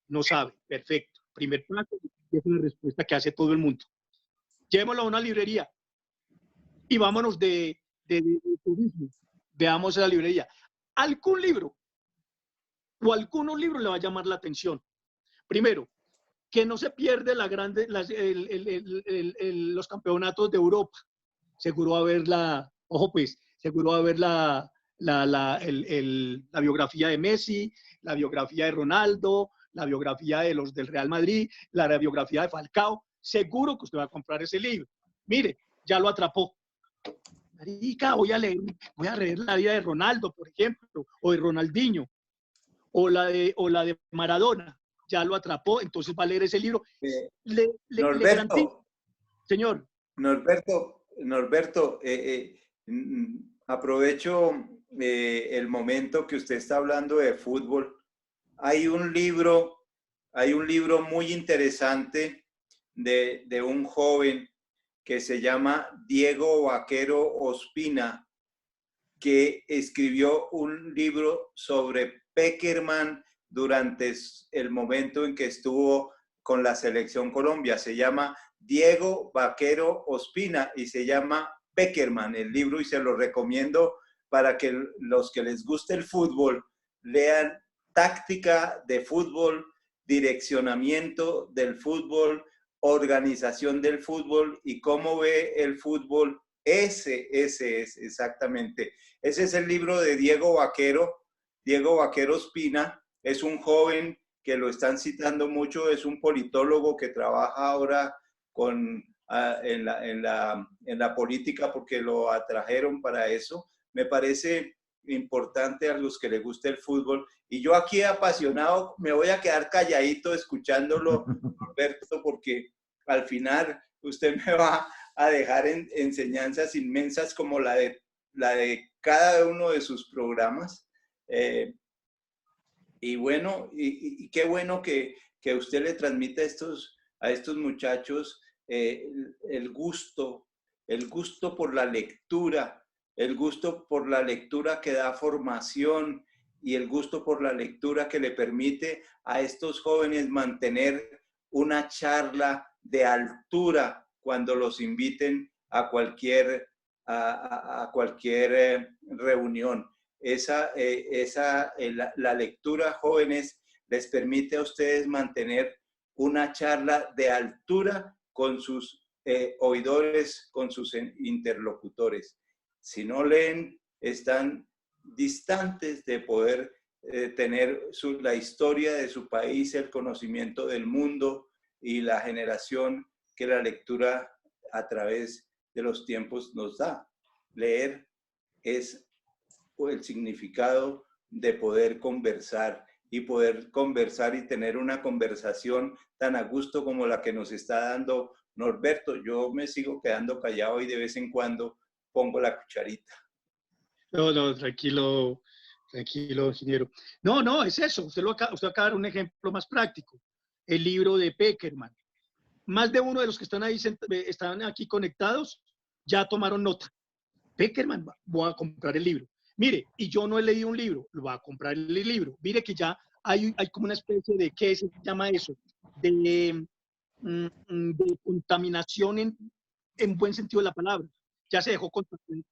No sabe. Perfecto. Primer paso, es una respuesta que hace todo el mundo. Llevémoslo a una librería y vámonos de turismo. Veamos a la librería. Algún libro o algunos libros le va a llamar la atención. Primero, que no se pierde los campeonatos de Europa. Seguro va a ver ojo pues, seguro va a ver la biografía de Messi, la biografía de Ronaldo, la biografía de los del Real Madrid, la biografía de Falcao. Seguro que usted va a comprar ese libro. Mire, ya lo atrapó. Marica, voy a leer la vida de Ronaldo, por ejemplo, o de Ronaldinho, o la de Maradona. Ya lo atrapó, entonces va a leer ese libro. Le garantizo, señor. Norberto, aprovecho el momento que usted está hablando de fútbol. Hay un libro muy interesante de un joven que se llama Diego Vaquero Ospina, que escribió un libro sobre Pekerman durante el momento en que estuvo con la Selección Colombia. Se llama Diego Vaquero Ospina y se llama Pekerman el libro, y se lo recomiendo para que los que les guste el fútbol lean táctica de fútbol, direccionamiento del fútbol, organización del fútbol y cómo ve el fútbol. Ese es exactamente. Ese es el libro de Diego Vaquero Ospina. Es un joven que lo están citando mucho, es un politólogo que trabaja ahora en la política porque lo atrajeron para eso. Me parece importante a los que les guste el fútbol. Y yo aquí apasionado me voy a quedar calladito escuchándolo, Roberto, porque al final usted me va a dejar enseñanzas inmensas como la de cada uno de sus programas. Y bueno, y qué bueno que usted le transmita a estos muchachos el gusto por la lectura, el gusto por la lectura que da formación y el gusto por la lectura que le permite a estos jóvenes mantener una charla de altura cuando los inviten a cualquier reunión. La lectura, jóvenes, les permite a ustedes mantener una charla de altura con sus oidores, con sus interlocutores. Si no leen, están distantes de poder tener la historia de su país, el conocimiento del mundo y la generación que la lectura a través de los tiempos nos da. Leer es el significado de poder conversar y tener una conversación tan a gusto como la que nos está dando Norberto. Yo me sigo quedando callado y de vez en cuando pongo la cucharita. No, tranquilo, ingeniero. No, es eso. Usted acaba de dar un ejemplo más práctico. El libro de Pekerman. Más de uno de los que están ahí, están aquí conectados, ya tomaron nota. Pekerman, voy a comprar el libro. Mire, y yo no he leído un libro, lo voy a comprar el libro. Mire que ya hay como una especie de, ¿qué se llama eso? De contaminación en buen sentido de la palabra. Ya se dejó contaminar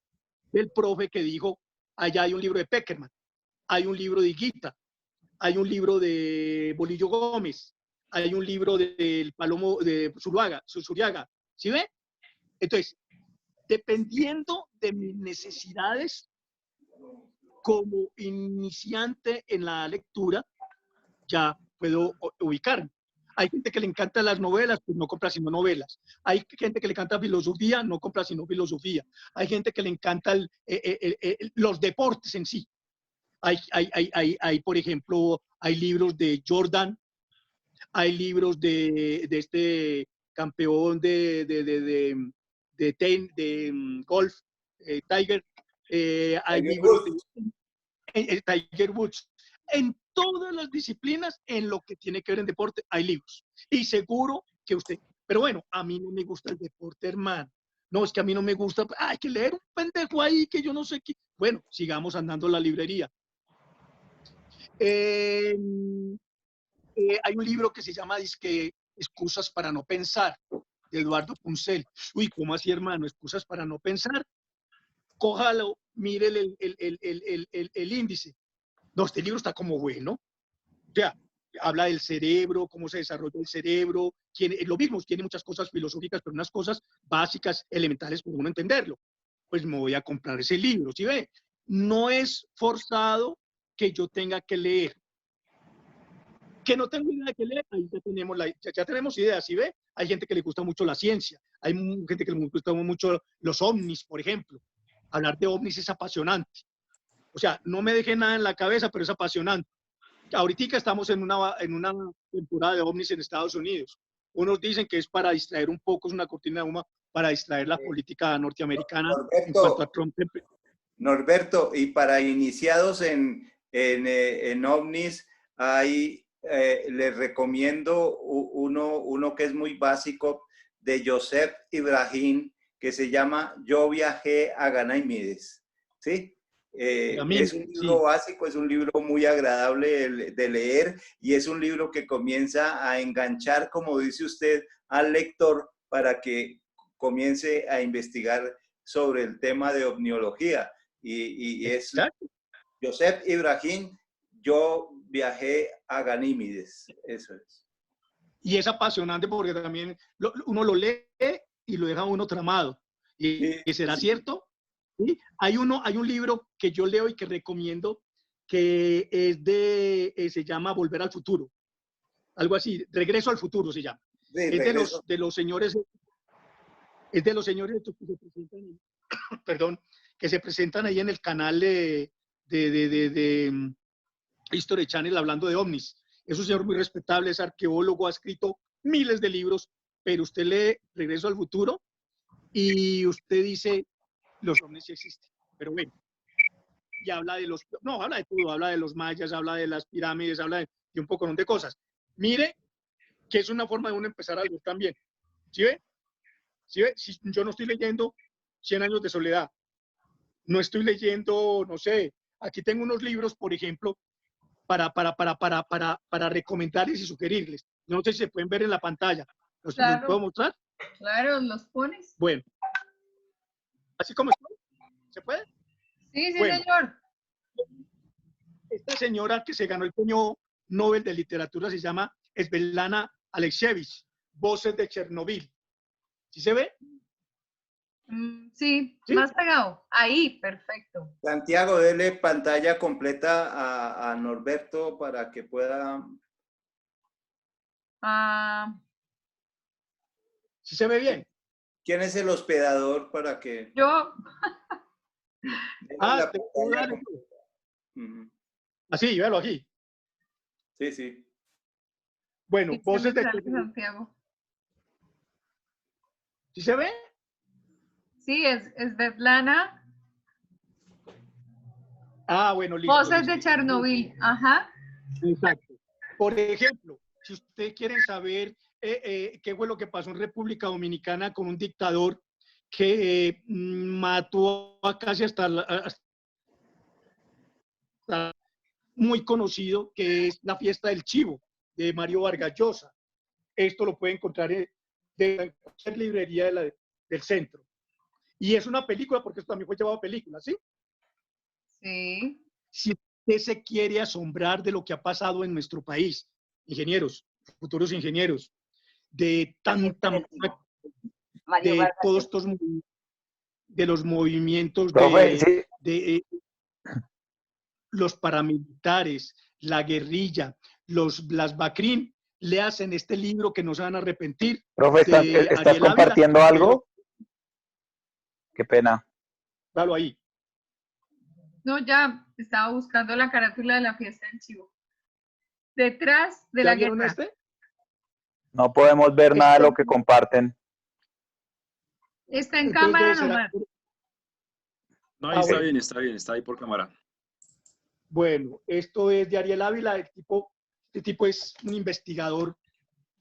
del profe que dijo, allá hay un libro de Pekerman, hay un libro de Higuita, hay un libro de Bolillo Gómez, hay un libro del Palomo de Zuriaga, ¿sí ve? Entonces, dependiendo de mis necesidades como iniciante en la lectura, ya puedo ubicarme. Hay gente que le encantan las novelas, pues no compra sino novelas. Hay gente que le encanta filosofía, no compra sino filosofía. Hay gente que le encanta los deportes en sí. Hay, por ejemplo, hay libros de Jordan, hay libros de este campeón de golf, Tiger, hay libros de Tiger Woods. En todas las disciplinas, en lo que tiene que ver en deporte, hay libros. Y seguro que usted, pero bueno, a mí no me gusta el deporte, hermano. No, es que a mí no me gusta, hay que leer un pendejo ahí que yo no sé qué. Bueno, sigamos andando en la librería. Hay un libro que se llama Excusas para no pensar, de Eduardo Punzell. Uy, ¿cómo así, hermano? Excusas para no pensar. Cójalo, mire el índice. No, este libro está como bueno. O sea, habla del cerebro, cómo se desarrolla el cerebro, lo mismo, tiene muchas cosas filosóficas, pero unas cosas básicas, elementales para uno entenderlo. Pues me voy a comprar ese libro, ¿sí ve? No es forzado que yo tenga que leer. Que no tengo idea de qué leer, ahí ya tenemos ideas, ¿sí ve? Hay gente que le gusta mucho la ciencia, hay gente que le gusta mucho los ovnis, por ejemplo. Hablar de ovnis es apasionante. O sea, no me deje nada en la cabeza, pero es apasionante. Ahorita estamos en una temporada de ovnis en Estados Unidos. Unos dicen que es para distraer un poco, es una cortina de humo para distraer la política norteamericana en cuanto a Trump. Norberto, y para iniciados en ovnis, les recomiendo uno que es muy básico de Joseph Ibrahim, que se llama Yo viajé a Ganímedes, ¿sí? Es un libro básico, es un libro muy agradable de leer y es un libro que comienza a enganchar, como dice usted, al lector para que comience a investigar sobre el tema de ovniología. Y es Joseph Ibrahim, Yo viajé a Ganímedes, eso es. Y es apasionante porque también uno lo lee y lo deja uno tramado. ¿Y será cierto? ¿Sí? Hay un libro que yo leo y que recomiendo que es se llama Volver al Futuro. Algo así, Regreso al Futuro se llama. Sí, es de los señores que se presentan, perdón, que se presentan ahí en el canal de History Channel hablando de ovnis. Es un señor muy respetable, es arqueólogo, ha escrito miles de libros, pero usted lee Regreso al Futuro y usted dice, los ovnis sí existen, pero bueno, y habla de habla de todo, habla de los mayas, habla de las pirámides, habla de un poco de cosas. Mire que es una forma de uno empezar a leer también. ¿Sí ve? ¿Sí ve? Si yo no estoy leyendo 100 años de soledad, no estoy leyendo, no sé, aquí tengo unos libros, por ejemplo, para recomendarles y sugerirles. No sé si se pueden ver en la pantalla. ¿Los puedo mostrar? Claro, los pones. Bueno. ¿Así como estoy? ¿Se puede? Sí, señor. Esta señora que se ganó el premio Nobel de Literatura se llama Svetlana Alexievich, Voces de Chernobyl. ¿Sí se ve? Sí, más pegado. Ahí, perfecto. Santiago, dele pantalla completa a Norberto para que pueda... ¿Sí se ve bien? ¿Quién es el hospedador para que...? Yo. Así, véalo aquí. Sí, sí. Bueno, Voces de Santiago. ¿Sí se ve? Sí, es Svetlana. Bueno, listo. Voces de Chernobyl, ajá. Exacto. Por ejemplo, si ustedes quieren saber qué fue lo que pasó en República Dominicana con un dictador que mató a casi hasta muy conocido, que es La Fiesta del Chivo, de Mario Vargas Llosa. Esto lo puede encontrar en cualquier librería del centro. Y es una película, porque esto también fue llevado a película, ¿sí? Sí. Si usted se quiere asombrar de lo que ha pasado en nuestro país, ingenieros, futuros ingenieros, de todos estos, de los movimientos de los paramilitares, la guerrilla, las BACRIM, le hacen este libro que no se van a arrepentir. Profe, ¿estás compartiendo algo? Qué pena. Dalo ahí. No, ya estaba buscando la carátula de La Fiesta del Chivo. Detrás de la guerra. Este? No podemos ver nada de lo que comparten. Está en cámara nomás. No, ahí está ahí por cámara. Bueno, esto es de Ariel Ávila, este tipo es un investigador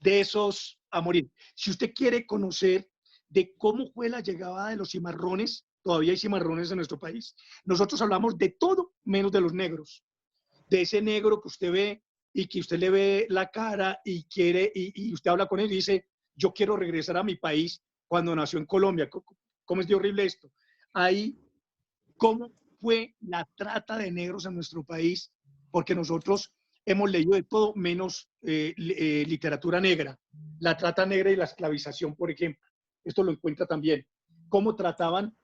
de esos a morir. Si usted quiere conocer de cómo fue la llegada de los cimarrones, todavía hay cimarrones en nuestro país. Nosotros hablamos de todo menos de los negros. De ese negro que usted ve y que usted le ve la cara y quiere, y usted habla con él y dice, yo quiero regresar a mi país cuando nació en Colombia. ¿Cómo es de horrible esto? Ahí, ¿cómo fue la trata de negros en nuestro país? Porque nosotros hemos leído de todo menos literatura negra. La trata negra y la esclavización, por ejemplo. Esto lo encuentra también. Cómo trataban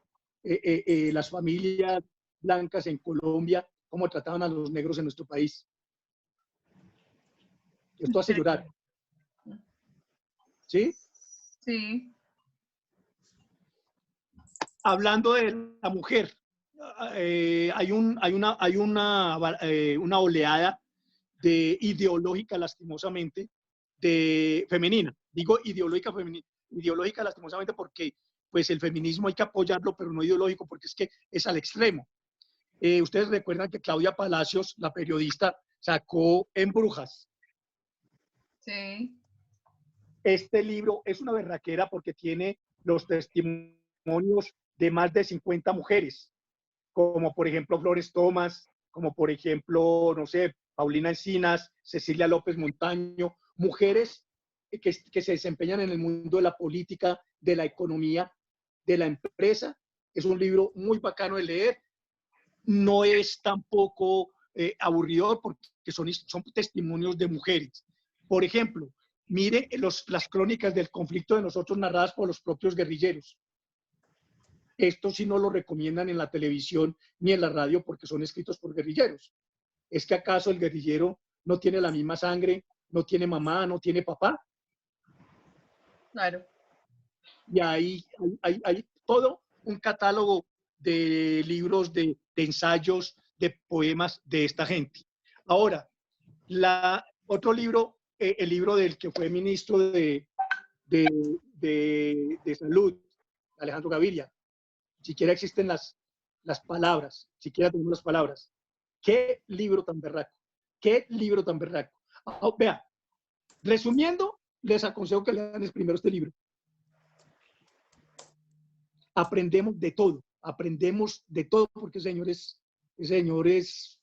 las familias blancas en Colombia, cómo trataban a los negros en nuestro país. Esto hace llorar. ¿Sí? Sí. Hablando de la mujer, hay una oleada ideológica, lastimosamente, femenina. Digo ideológica lastimosamente porque pues el feminismo hay que apoyarlo, pero no ideológico, porque es que es al extremo. Ustedes recuerdan que Claudia Palacios, la periodista, sacó En Brujas. Sí. Este libro es una berraquera porque tiene los testimonios de más de 50 mujeres, como por ejemplo Flores Tomás, como por ejemplo, no sé, Paulina Encinas, Cecilia López Montaño, mujeres que se desempeñan en el mundo de la política, de la economía, de la empresa. Es un libro muy bacano de leer. No es tampoco aburridor porque son testimonios de mujeres. Por ejemplo, mire las crónicas del conflicto de nosotros narradas por los propios guerrilleros. Esto sí no lo recomiendan en la televisión ni en la radio porque son escritos por guerrilleros. ¿Es que acaso el guerrillero no tiene la misma sangre, no tiene mamá, no tiene papá? Claro. Y hay todo un catálogo de libros, de ensayos, de poemas de esta gente. Ahora, otro libro, el libro del que fue ministro de Salud, Alejandro Gaviria. Siquiera existen las palabras, siquiera tenemos las palabras. ¡Qué libro tan berraco! ¡Qué libro tan berraco! Vea, resumiendo, les aconsejo que lean primero este libro. Aprendemos de todo porque ese señor es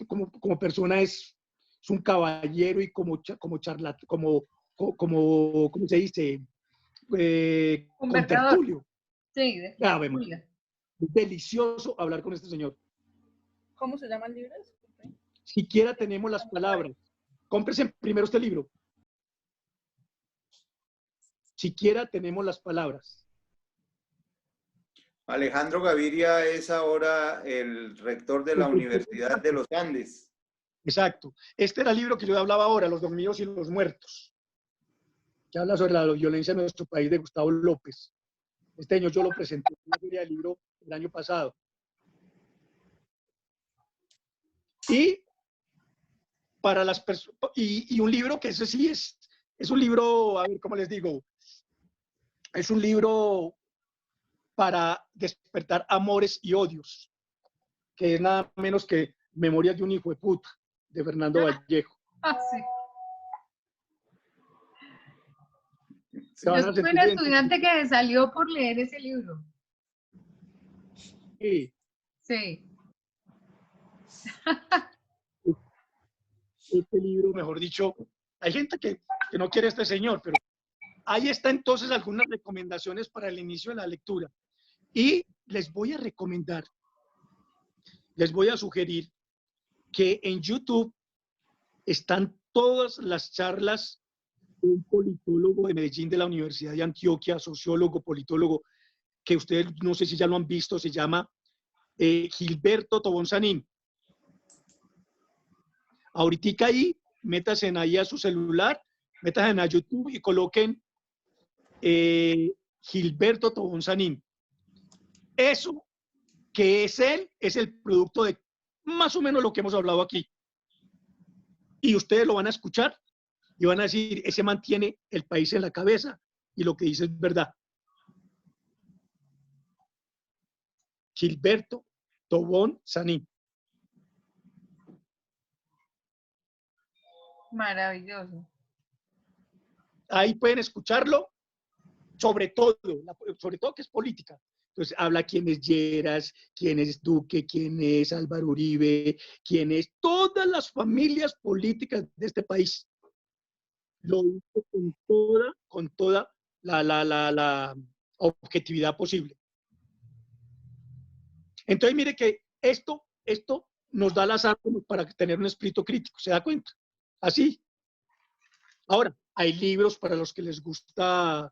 como persona es un caballero y como charlatán, ¿cómo se dice? Contertulio. Sí, es delicioso hablar con este señor. ¿Cómo se llama el libro? Siquiera tenemos las palabras. Cómprese primero este libro. Siquiera tenemos las palabras. Alejandro Gaviria es ahora el rector de la Universidad de los Andes. Exacto. Este era el libro que yo hablaba ahora, Los dormidos y los muertos, que habla sobre la violencia en nuestro país, de Gustavo López. Este año yo lo presenté en la feria del libro el año pasado. Y para las personas, y un libro que ese sí es un libro, a ver, ¿cómo les digo? Es un libro para despertar amores y odios, que es nada menos que Memorias de un hijo de puta, de Fernando Vallejo. Sí. Yo fui una estudiante que salió por leer ese libro. Sí. Sí. Este libro, mejor dicho, hay gente que no quiere a este señor, pero ahí está entonces algunas recomendaciones para el inicio de la lectura. Y les voy a recomendar, les voy a sugerir que en YouTube están todas las charlas de un politólogo de Medellín, de la Universidad de Antioquia, sociólogo, politólogo, que ustedes no sé si ya lo han visto, se llama Gilberto Tobón Sanín. Ahorita ahí, métanse ahí a su celular, métanse a YouTube y coloquen Gilberto Tobón Sanín. Eso que es él, es el producto de más o menos lo que hemos hablado aquí. Y ustedes lo van a escuchar y van a decir, ese man tiene el país en la cabeza y lo que dice es verdad. Gilberto Tobón Sanín. Maravilloso. Ahí pueden escucharlo, sobre todo que es política. Entonces habla quién es Lleras, quién es Duque, quién es Álvaro Uribe, quién es todas las familias políticas de este país. Lo dice con toda la objetividad posible. Entonces mire que esto nos da las armas para tener un espíritu crítico, ¿se da cuenta? Así. Ahora, hay libros para los que les gusta,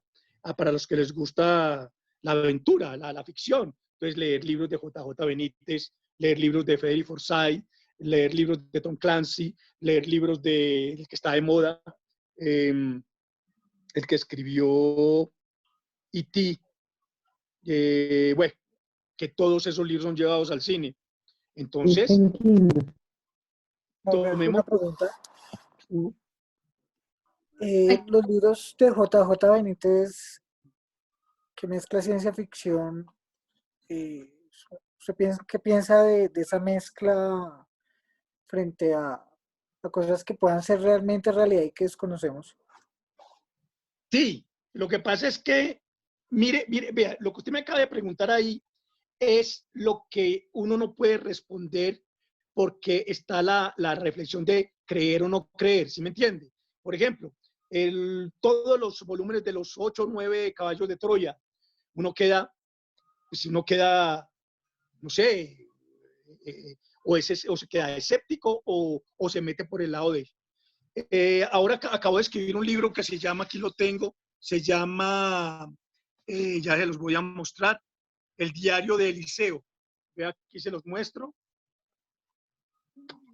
la aventura, la ficción. Entonces, leer libros de J.J. Benítez, leer libros de Frederick Forsyth, leer libros de Tom Clancy, leer libros de el que está de moda, el que escribió E.T., bueno, que todos esos libros son llevados al cine. Entonces, Una pregunta. Los libros de J.J. Benítez, que mezcla ciencia ficción, ¿qué piensa de esa mezcla frente a cosas que puedan ser realmente realidad y que desconocemos? Sí, lo que pasa es que, mire, vea, lo que usted me acaba de preguntar ahí es lo que uno no puede responder porque está la reflexión de creer o no creer, ¿sí me entiende? Por ejemplo, todos los volúmenes de los 8 o 9 caballos de Troya, uno queda, no sé, o se queda escéptico o se mete por el lado de ahora acabo de escribir un libro que se llama, aquí lo tengo, se llama, ya se los voy a mostrar, El diario de Eliseo. Vea, aquí se los muestro.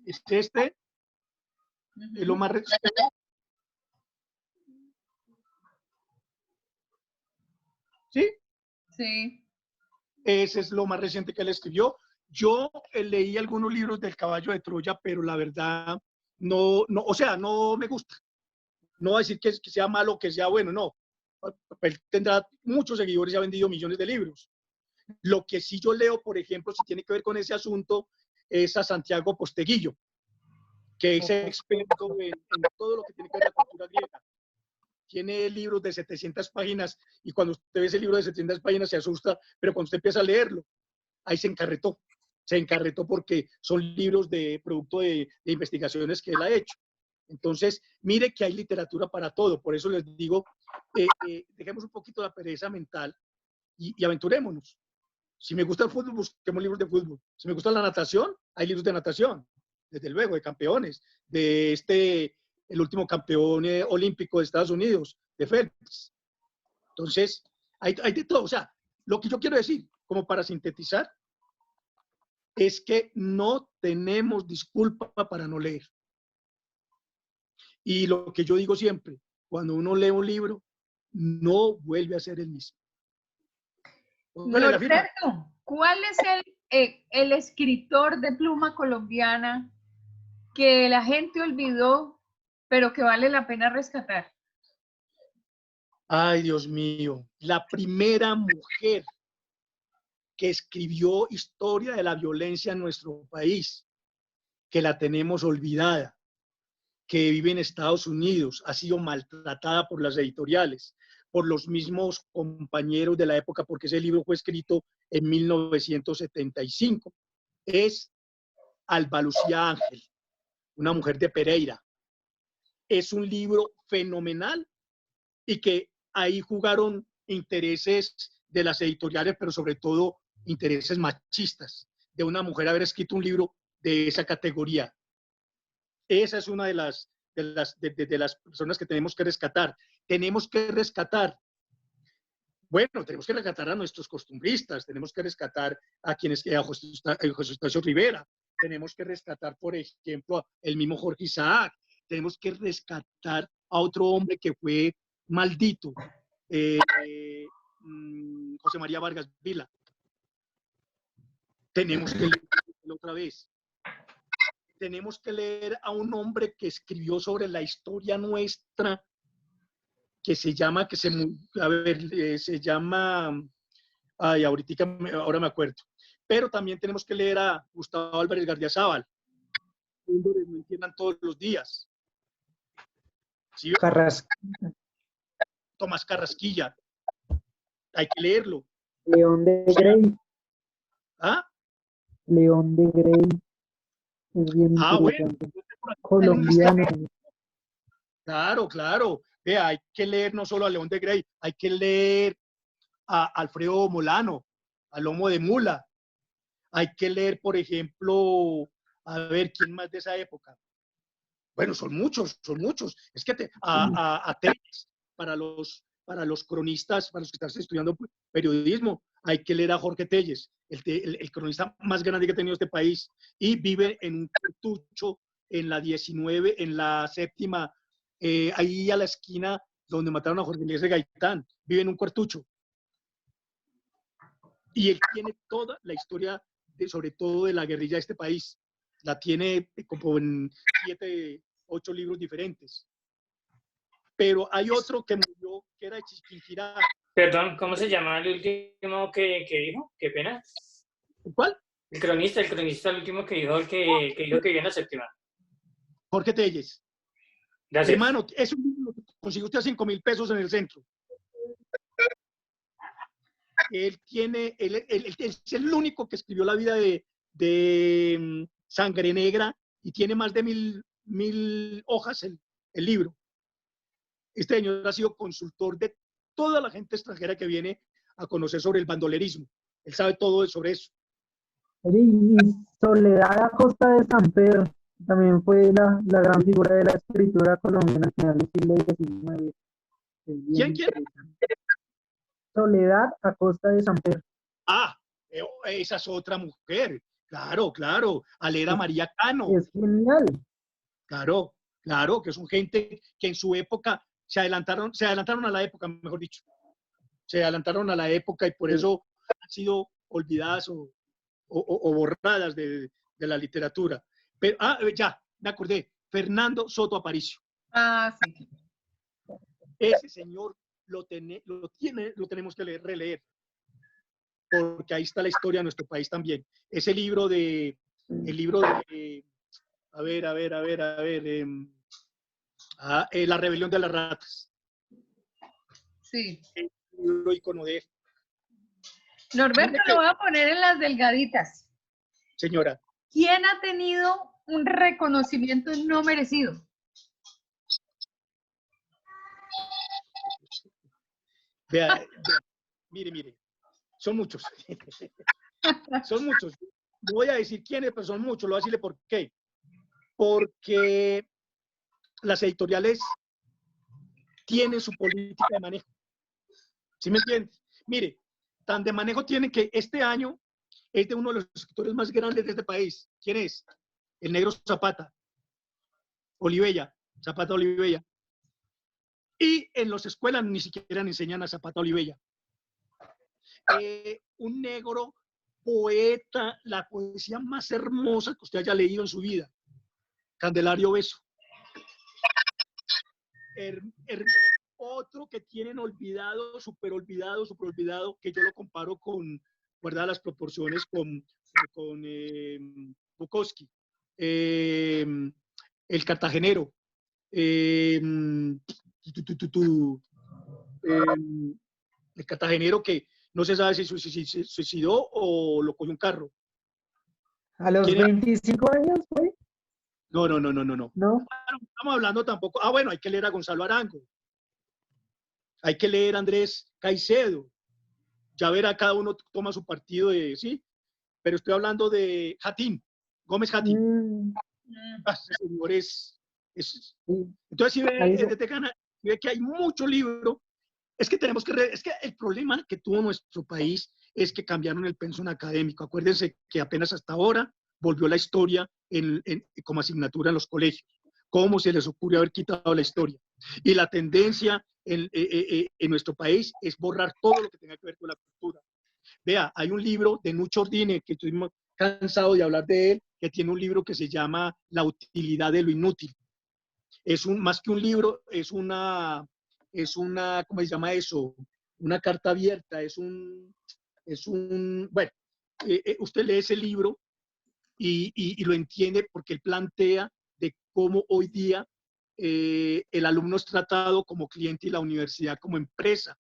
Es este, es lo más reciente. ¿Sí? Sí. Ese es lo más reciente que él escribió. Yo leí algunos libros del caballo de Troya, pero la verdad, no, o sea, no me gusta. No voy a decir que sea malo o que sea bueno, no. Él tendrá muchos seguidores y ha vendido millones de libros. Lo que sí yo leo, por ejemplo, si tiene que ver con ese asunto, es a Santiago Posteguillo, que es experto en todo lo que tiene que ver con la cultura griega. Tiene libros de 700 páginas y cuando usted ve ese libro de 700 páginas se asusta, pero cuando usted empieza a leerlo, ahí se encarretó. Se encarretó porque son libros de producto de investigaciones que él ha hecho. Entonces, mire que hay literatura para todo. Por eso les digo, dejemos un poquito la pereza mental y aventurémonos. Si me gusta el fútbol, busquemos libros de fútbol. Si me gusta la natación, hay libros de natación, desde luego, de campeones, de el último campeón olímpico de Estados Unidos, de Phelps. Entonces, hay de todo. O sea, lo que yo quiero decir, como para sintetizar, es que no tenemos disculpa para no leer. Y lo que yo digo siempre, cuando uno lee un libro, no vuelve a ser el mismo. Norberto, ¿cuál es el escritor de pluma colombiana que la gente olvidó, pero que vale la pena rescatar? Ay, Dios mío, la primera mujer que escribió historia de la violencia en nuestro país, que la tenemos olvidada, que vive en Estados Unidos, ha sido maltratada por las editoriales, por los mismos compañeros de la época, porque ese libro fue escrito en 1975. Es Alba Lucía Ángel, una mujer de Pereira. Es un libro fenomenal y que ahí jugaron intereses de las editoriales, pero sobre todo intereses machistas, de una mujer haber escrito un libro de esa categoría. Esa es una de las personas que tenemos que rescatar. Tenemos que rescatar, bueno, tenemos que rescatar a nuestros costumbristas, tenemos que rescatar a quienes, a José Eustacio Rivera, tenemos que rescatar, por ejemplo, el mismo Jorge Isaac, tenemos que rescatar a otro hombre que fue maldito, José María Vargas Vila. Tenemos que leerlo otra vez. Tenemos que leer a un hombre que escribió sobre la historia nuestra, que se llama, se llama, ay, ahora me acuerdo. Pero también tenemos que leer a Gustavo Álvarez Gardiazabal, hombres no entiendan todos los días. ¿Sí? Tomás Carrasquilla. Hay que leerlo. León de Grey. ¿Ah? León de Grey. Es bien interesante. Bueno. Colombiano. Claro, claro. Vea, hay que leer no solo a León de Grey, hay que leer a Alfredo Molano, a Lomo de Mula. Hay que leer, por ejemplo, a ver quién más de esa época. Bueno, son muchos, son muchos. Es que a Telles, para los cronistas, para los que están estudiando periodismo, hay que leer a Jorge Telles, el cronista más grande que ha tenido este país, y vive en un cartucho en la 19, en la séptima, ahí a la esquina donde mataron a Jorge Eliezer Gaitán, vive en un cuartucho. Y él tiene toda la historia, sobre todo de la guerrilla de este país. La tiene como en 7, 8 libros diferentes. Pero hay otro que murió, que era de Chiquinquirá. Perdón, ¿cómo se llama el último que dijo? Qué pena. ¿Cuál? El cronista, el último que dijo, el que dijo que vive en la séptima. Jorge Telles. Gracias. Hermano, es un libro que consiguió usted a 5.000 pesos en el centro. Él es el único que escribió la vida de Sangre Negra y tiene más de 1.000 hojas el libro. Este señor ha sido consultor de toda la gente extranjera que viene a conocer sobre el bandolerismo. Él sabe todo sobre eso. Y Soledad Acosta de Samper también fue la gran figura de la escritura colombiana al final del siglo XIX. ¿Quién? Soledad Acosta de Samper. Ah, esa es otra mujer. Claro, claro. Alera María Cano. Es genial. Claro, claro, que son gente que en su época se adelantaron a la época, mejor dicho. Se adelantaron a la época y por eso han sido olvidadas o borradas de la literatura. Pero, ya, me acordé. Fernando Soto Aparicio. Ah, sí. Ese señor lo tenemos que releer. Porque ahí está la historia de nuestro país también. Ese libro el libro de La rebelión de las ratas. Sí. El libro icono de... Norberto, lo voy a poner en las delgaditas. Señora. ¿Quién ha tenido un reconocimiento no merecido? Vea, mire. Son muchos. Son muchos. No voy a decir quiénes, pero son muchos. Lo voy a decirle por qué. Porque las editoriales tienen su política de manejo. ¿Sí me entiendes? Mire, tan de manejo tienen que este año es de uno de los escritores más grandes de este país. ¿Quién es? El negro Zapata. Zapata Olivella. Y en las escuelas ni siquiera enseñan a Zapata Olivella. Un negro poeta, la poesía más hermosa que usted haya leído en su vida. Candelario Beso. Otro que tienen olvidado, súper olvidado, que yo lo comparo con, guardadas las proporciones, con Bukowski. El cartagenero. El cartagenero que no se sabe si se suicidó o lo cogió un carro. ¿A los 25 años fue? No. ¿No? Estamos hablando tampoco. Bueno, hay que leer a Gonzalo Arango. Hay que leer a Andrés Caicedo. Ya verá, cada uno toma su partido ¿sí? Pero estoy hablando de Gómez Jatín. Ese señor Entonces, si ve que hay mucho libro, es que el problema que tuvo nuestro país es que cambiaron el pensum académico. Acuérdense que apenas hasta ahora volvió la historia como asignatura en los colegios. ¿Cómo se les ocurre haber quitado la historia? Y la tendencia en nuestro país es borrar todo lo que tenga que ver con la cultura. Vea, hay un libro de Nucho Ordine, que estoy cansado de hablar de él, que tiene un libro que se llama La utilidad de lo inútil. Más que un libro, es una, ¿cómo se llama eso? Una carta abierta, bueno, usted lee ese libro y lo entiende porque él plantea de cómo hoy día el alumno es tratado como cliente y la universidad como empresa,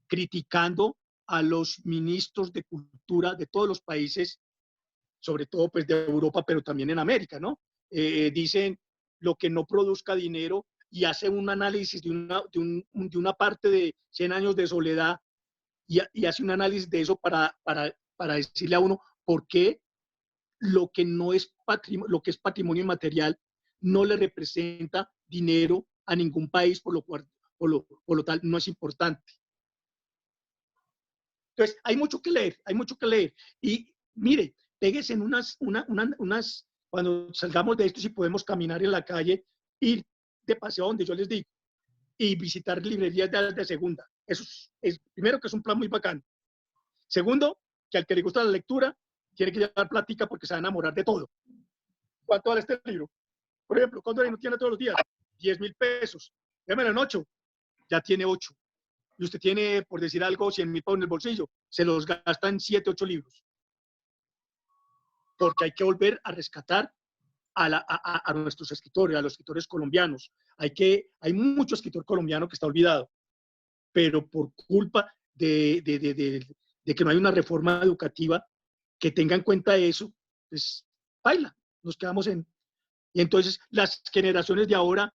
criticando a los ministros de cultura de todos los países, sobre todo pues de Europa, pero también en América, ¿no? Dicen lo que no produzca dinero y hace un análisis de una parte de 100 años de soledad y hace un análisis de eso para decirle a uno por qué lo que no es patrimonio, lo que es patrimonio inmaterial no le representa dinero a ningún país, por lo tal no es importante. Entonces, hay mucho que leer, hay mucho que leer. Y mire, péguese en cuando salgamos de esto, si podemos caminar en la calle, ir de paseo donde yo les digo, y visitar librerías de segunda. Eso es, primero, que es un plan muy bacano. Segundo, que al que le gusta la lectura, tiene que llevar plática porque se va a enamorar de todo. ¿Cuánto vale este libro? Por ejemplo, ¿cuánto no tiene todos los días? 10.000 pesos. Démelo en 8. Ya tiene 8. Y usted tiene, por decir algo, 100.000 pesos en el bolsillo. Se los gasta en 7, 8 libros. Porque hay que volver a rescatar a nuestros escritores, a los escritores colombianos. Hay mucho escritor colombiano que está olvidado, pero por culpa de que no hay una reforma educativa que tenga en cuenta eso, pues baila, nos quedamos en... Y entonces las generaciones de ahora,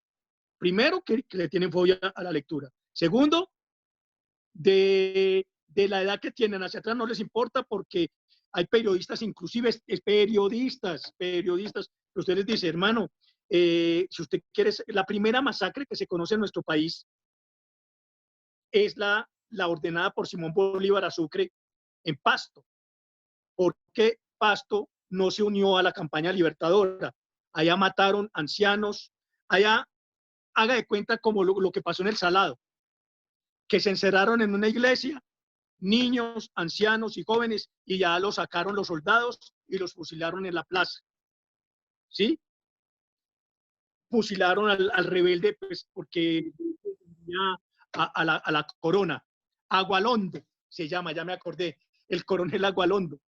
primero, que le tienen fobia a la lectura. Segundo, de la edad que tienen hacia atrás no les importa, porque hay periodistas, inclusive periodistas, que usted les dice, hermano, si usted quiere, la primera masacre que se conoce en nuestro país es la ordenada por Simón Bolívar a Sucre en Pasto. ¿Por qué Pasto no se unió a la campaña libertadora? Allá mataron ancianos, allá haga de cuenta como lo que pasó en El Salado, que se encerraron en una iglesia, niños, ancianos y jóvenes, y ya los sacaron los soldados y los fusilaron en la plaza. ¿Sí? Fusilaron al rebelde, pues, porque a la corona. Agualondo se llama, ya me acordé, el coronel Agualondo.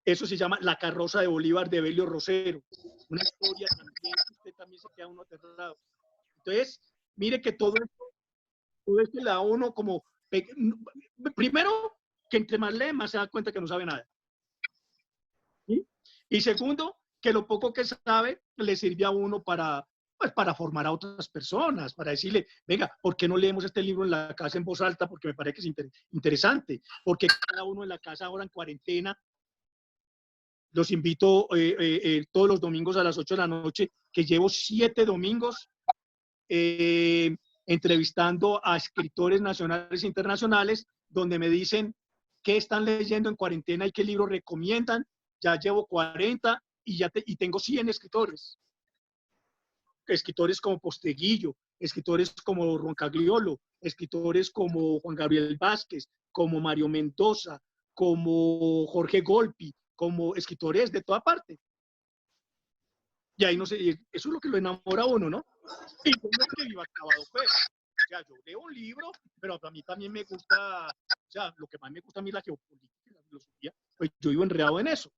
Eso se llama La carroza de Bolívar de Belio Rosero. Una historia también, usted también se queda uno aterrado. Entonces, mire que todo esto le da a uno como... Primero, que entre más lee, más se da cuenta que no sabe nada. ¿Sí? Y segundo, que lo poco que sabe le sirve a uno para formar a otras personas, para decirle, venga, ¿por qué no leemos este libro en la casa en voz alta? Porque me parece que es interesante. Porque cada uno en la casa ahora en cuarentena, los invito todos los domingos a las 8 de la noche, que llevo 7 domingos entrevistando a escritores nacionales e internacionales, donde me dicen qué están leyendo en cuarentena y qué libros recomiendan. Ya llevo 40 y tengo 100 escritores. Escritores como Posteguillo, escritores como Roncagliolo, escritores como Juan Gabriel Vázquez, como Mario Mendoza, como Jorge Golpi, como escritores de toda parte. Y ahí no sé, eso es lo que lo enamora a uno, ¿no? Y yo no es que viva acabado, pues. O sea, yo leo un libro, pero a mí también me gusta, o sea, lo que más me gusta a mí es la geopolítica y la filosofía, pues yo vivo enredado en eso.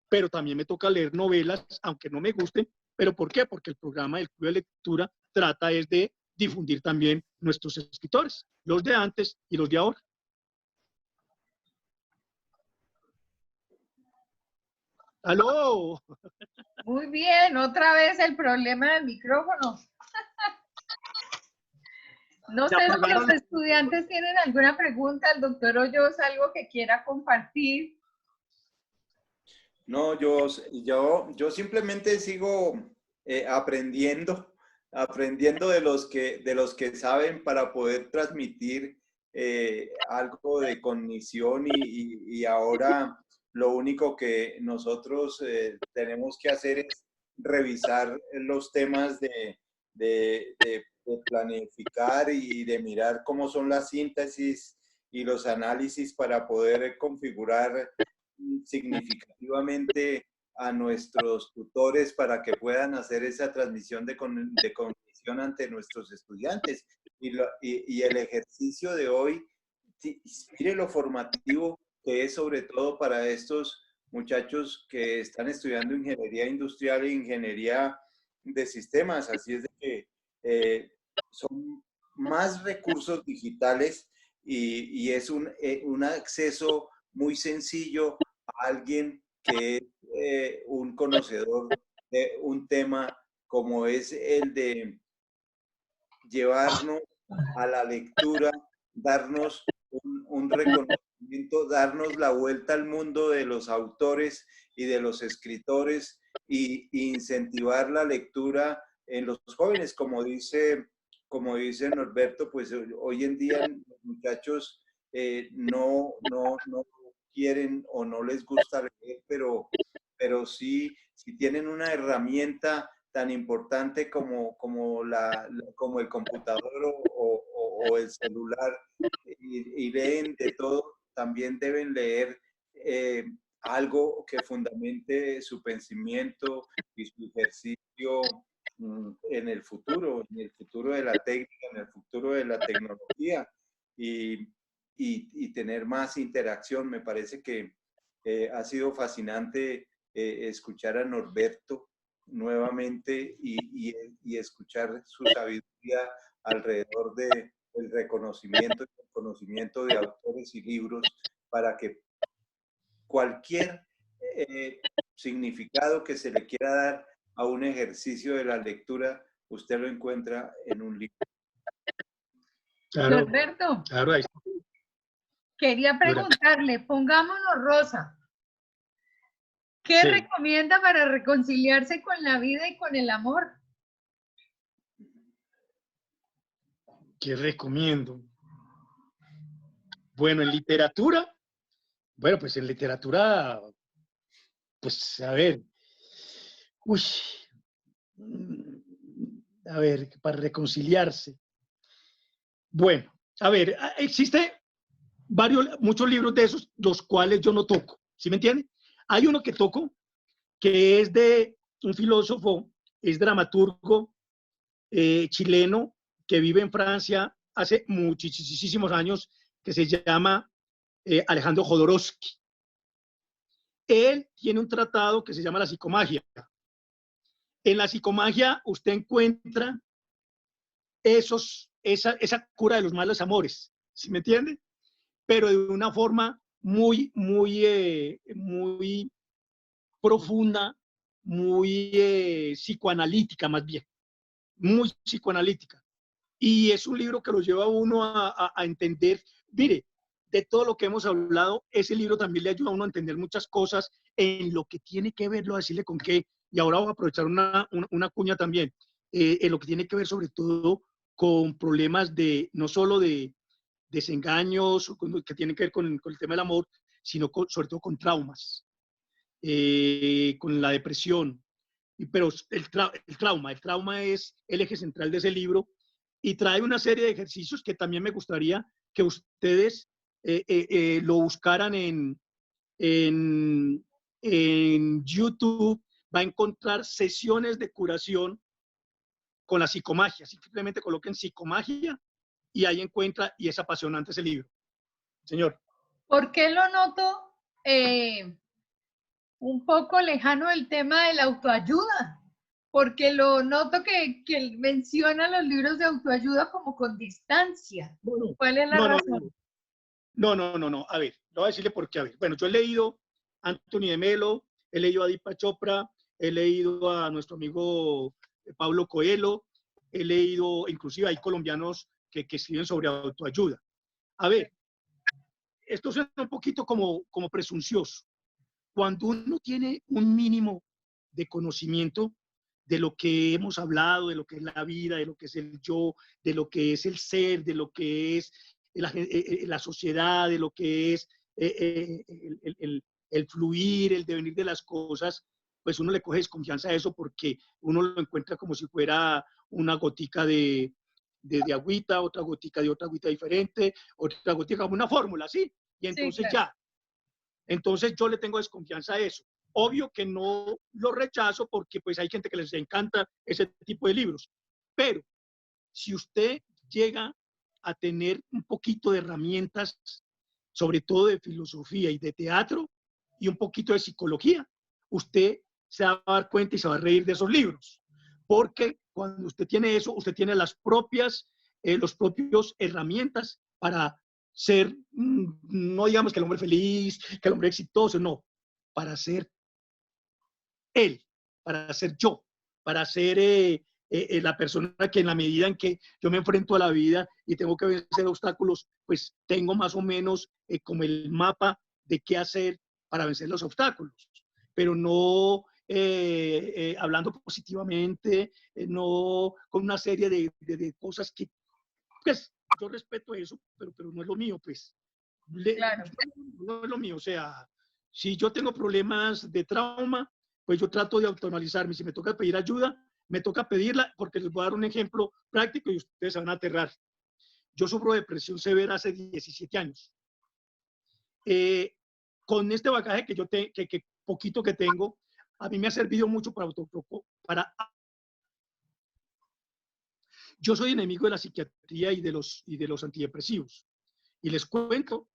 Pero también me toca leer novelas, aunque no me gusten. ¿Pero por qué? Porque el programa del Club de Lectura trata es de difundir también nuestros escritores, los de antes y los de ahora. ¡Aló! Muy bien, otra vez el problema del micrófono. No sé si los estudiantes tienen alguna pregunta, el doctor Hoyos, algo que quiera compartir. No, yo simplemente sigo aprendiendo de los que saben, para poder transmitir algo de cognición, y ahora lo único que nosotros tenemos que hacer es revisar los temas de planificar y de mirar cómo son las síntesis y los análisis para poder configurar significativamente a nuestros tutores para que puedan hacer esa transmisión de cognición ante nuestros estudiantes. Y el ejercicio de hoy, mire lo formativo que es, sobre todo para estos muchachos que están estudiando ingeniería industrial e ingeniería de sistemas. Así es de que son más recursos digitales y es un acceso muy sencillo a alguien que es un conocedor de un tema como es el de llevarnos a la lectura, darnos un reconocimiento darnos la vuelta al mundo de los autores y de los escritores y incentivar la lectura en los jóvenes, como dice Norberto, pues hoy en día los muchachos no quieren o no les gusta leer, pero sí, si tienen una herramienta tan importante como el computador o el celular y leen de todo, también deben leer algo que fundamente su pensamiento y su ejercicio en el futuro de la técnica, en el futuro de la tecnología y tener más interacción. Me parece que ha sido fascinante escuchar a Norberto nuevamente y escuchar su sabiduría alrededor del reconocimiento y el conocimiento de autores y libros para que cualquier significado que se le quiera dar a un ejercicio de la lectura, usted lo encuentra en un libro. Claro, Norberto, claro, ahí está. quería preguntarle, pongámonos rosa. ¿Qué Sí. recomienda para reconciliarse con la vida y con el amor? ¿Qué recomiendo? Bueno, en literatura, bueno, pues en literatura, pues a ver, uy, a ver, para reconciliarse. Bueno, a ver, existe muchos libros de esos, los cuales yo no toco, ¿sí me entiende? Hay uno que toco, que es de un filósofo, es dramaturgo chileno, que vive en Francia hace muchísimos años, que se llama Alejandro Jodorowsky. Él tiene un tratado que se llama La Psicomagia. En la psicomagia usted encuentra esa cura de los malos amores, ¿sí me entiende? Pero de una forma muy profunda, muy psicoanalítica más bien, muy psicoanalítica. Y es un libro que lo lleva a uno a entender, mire, de todo lo que hemos hablado, ese libro también le ayuda a uno a entender muchas cosas en lo que tiene que verlo, a decirle con qué, y ahora voy a aprovechar una cuña también, en lo que tiene que ver sobre todo con problemas no solo de desengaños, que tienen que ver con el tema del amor, sino sobre todo con traumas, con la depresión. Pero el trauma es el eje central de ese libro y trae una serie de ejercicios que también me gustaría que ustedes lo buscaran en YouTube. Va a encontrar sesiones de curación con la psicomagia. Simplemente coloquen psicomagia y ahí encuentra, y es apasionante ese libro. Señor. ¿Por qué lo noto un poco lejano del tema de la autoayuda? Porque lo noto que menciona los libros de autoayuda como con distancia. ¿Cuál es la razón? No. A ver, le voy a decirle por qué. A ver, bueno, yo he leído a Anthony de Melo, he leído a Deepak Chopra, he leído a nuestro amigo Pablo Coelho, he leído, inclusive hay colombianos que escriben sobre autoayuda. A ver, esto suena un poquito como presuncioso. Cuando uno tiene un mínimo de conocimiento de lo que hemos hablado, de lo que es la vida, de lo que es el yo, de lo que es el ser, de lo que es la sociedad, de lo que es el fluir, el devenir de las cosas, pues uno le coge desconfianza a eso porque uno lo encuentra como si fuera una gotica de agüita, otra gotica de otra agüita diferente, otra gotica como una fórmula, ¿sí? Y entonces sí, claro. Ya. Entonces yo le tengo desconfianza a eso. Obvio que no lo rechazo porque pues hay gente que les encanta ese tipo de libros. Pero si usted llega a tener un poquito de herramientas, sobre todo de filosofía y de teatro, y un poquito de psicología, usted se va a dar cuenta y se va a reír de esos libros. Porque cuando usted tiene eso, usted tiene los propios herramientas para ser, no digamos que el hombre feliz, que el hombre exitoso, no, para ser él, para ser yo, para ser la persona que en la medida en que yo me enfrento a la vida y tengo que vencer obstáculos, pues tengo más o menos como el mapa de qué hacer para vencer los obstáculos, pero no hablando positivamente, no con una serie de cosas que, pues, yo respeto eso, pero no es lo mío, pues. Claro. No es lo mío, o sea, si yo tengo problemas de trauma, pues yo trato de autoanalizarme. Si me toca pedir ayuda, me toca pedirla, porque les voy a dar un ejemplo práctico y ustedes se van a aterrar. Yo sufro de depresión severa hace 17 años. Con este bagaje que yo que poquito que tengo, a mí me ha servido mucho para yo soy enemigo de la psiquiatría y de los antidepresivos. Y les cuento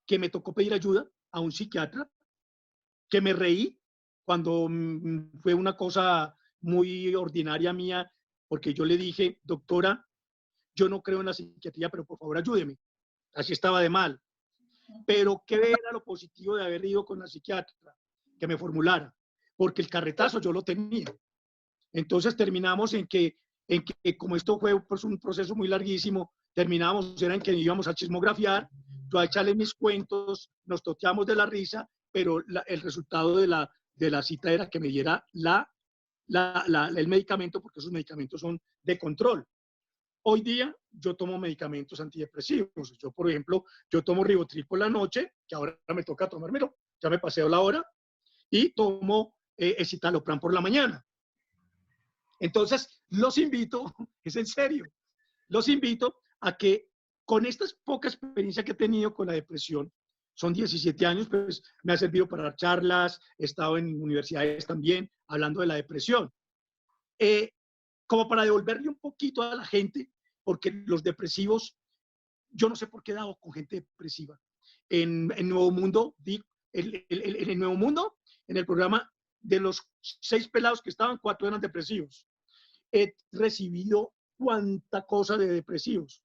que me tocó pedir ayuda a un psiquiatra, que me reí cuando fue una cosa muy ordinaria mía, porque yo le dije, doctora, yo no creo en la psiquiatría, pero por favor ayúdeme. Así estaba de mal. Pero ¿qué era lo positivo de haber ido con la psiquiatra? Que me formulara, porque el carretazo yo lo tenía. Entonces terminamos en que como esto fue pues, un proceso muy larguísimo, terminamos, era en que íbamos a chismografiar, yo a echarle mis cuentos, nos toteamos de la risa, pero el resultado de la cita era que me diera el medicamento, porque esos medicamentos son de control. Hoy día yo tomo medicamentos antidepresivos. Yo, por ejemplo, yo tomo Ribotril por la noche, que ahora me toca tomármelo, ya me paseo la hora, y tomo escitalopram por la mañana. Entonces, los invito, es en serio, los invito a que con esta poca experiencia que he tenido con la depresión, son 17 años, pues me ha servido para dar charlas, he estado en universidades también hablando de la depresión. Como para devolverle un poquito a la gente, porque los depresivos, yo no sé por qué he dado con gente depresiva. En Nuevo Mundo, en el Nuevo Mundo, en el programa, de los 6 pelados que estaban, 4 eran depresivos. He recibido cuánta cosa de depresivos.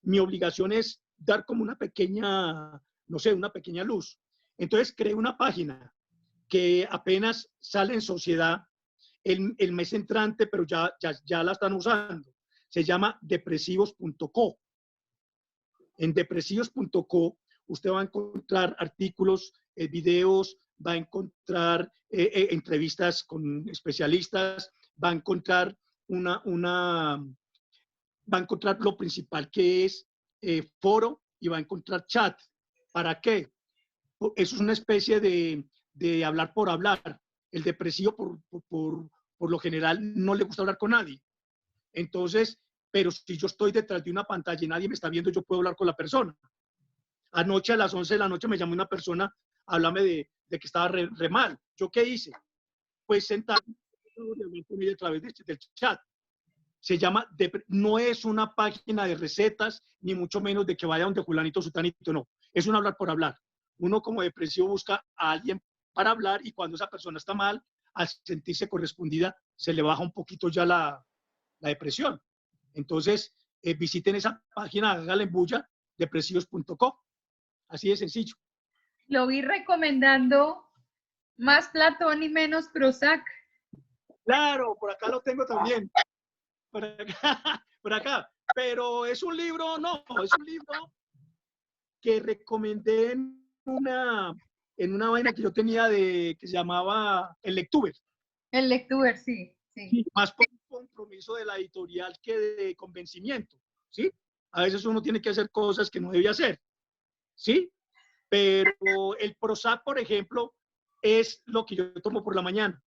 Mi obligación es dar como una pequeña, no sé, una pequeña luz. Entonces creé una página que apenas sale en sociedad el mes entrante, pero ya la están usando. Se llama depresivos.co. En depresivos.co usted va a encontrar artículos, videos, va a encontrar entrevistas con especialistas, va a encontrar va a encontrar lo principal que es foro y va a encontrar chat. ¿Para qué? Eso es una especie de hablar por hablar. El depresivo por lo general no le gusta hablar con nadie. Entonces, pero si yo estoy detrás de una pantalla y nadie me está viendo, yo puedo hablar con la persona. Anoche a las 11 de la noche me llamó una persona, háblame de que estaba re mal. ¿Yo qué hice? Pues sentarme a través del chat. Se llama, no es una página de recetas, ni mucho menos de que vaya donde Julanito, Sutanito, no. Es un hablar por hablar. Uno como depresivo busca a alguien para hablar y cuando esa persona está mal, al sentirse correspondida, se le baja un poquito ya la depresión. Entonces, visiten esa página, háganle bulla, depresivos.co. Así de sencillo. Lo vi recomendando más Platón y menos Prozac. Claro, por acá lo tengo también. Por acá. Pero es un libro, no, es un libro que recomendé en una vaina que yo tenía que se llamaba El Lectuber. El Lectuber, sí. Sí, más por un compromiso de la editorial que de convencimiento, ¿sí? A veces uno tiene que hacer cosas que no debe hacer, ¿sí? Pero el Prozac, por ejemplo, es lo que yo tomo por la mañana.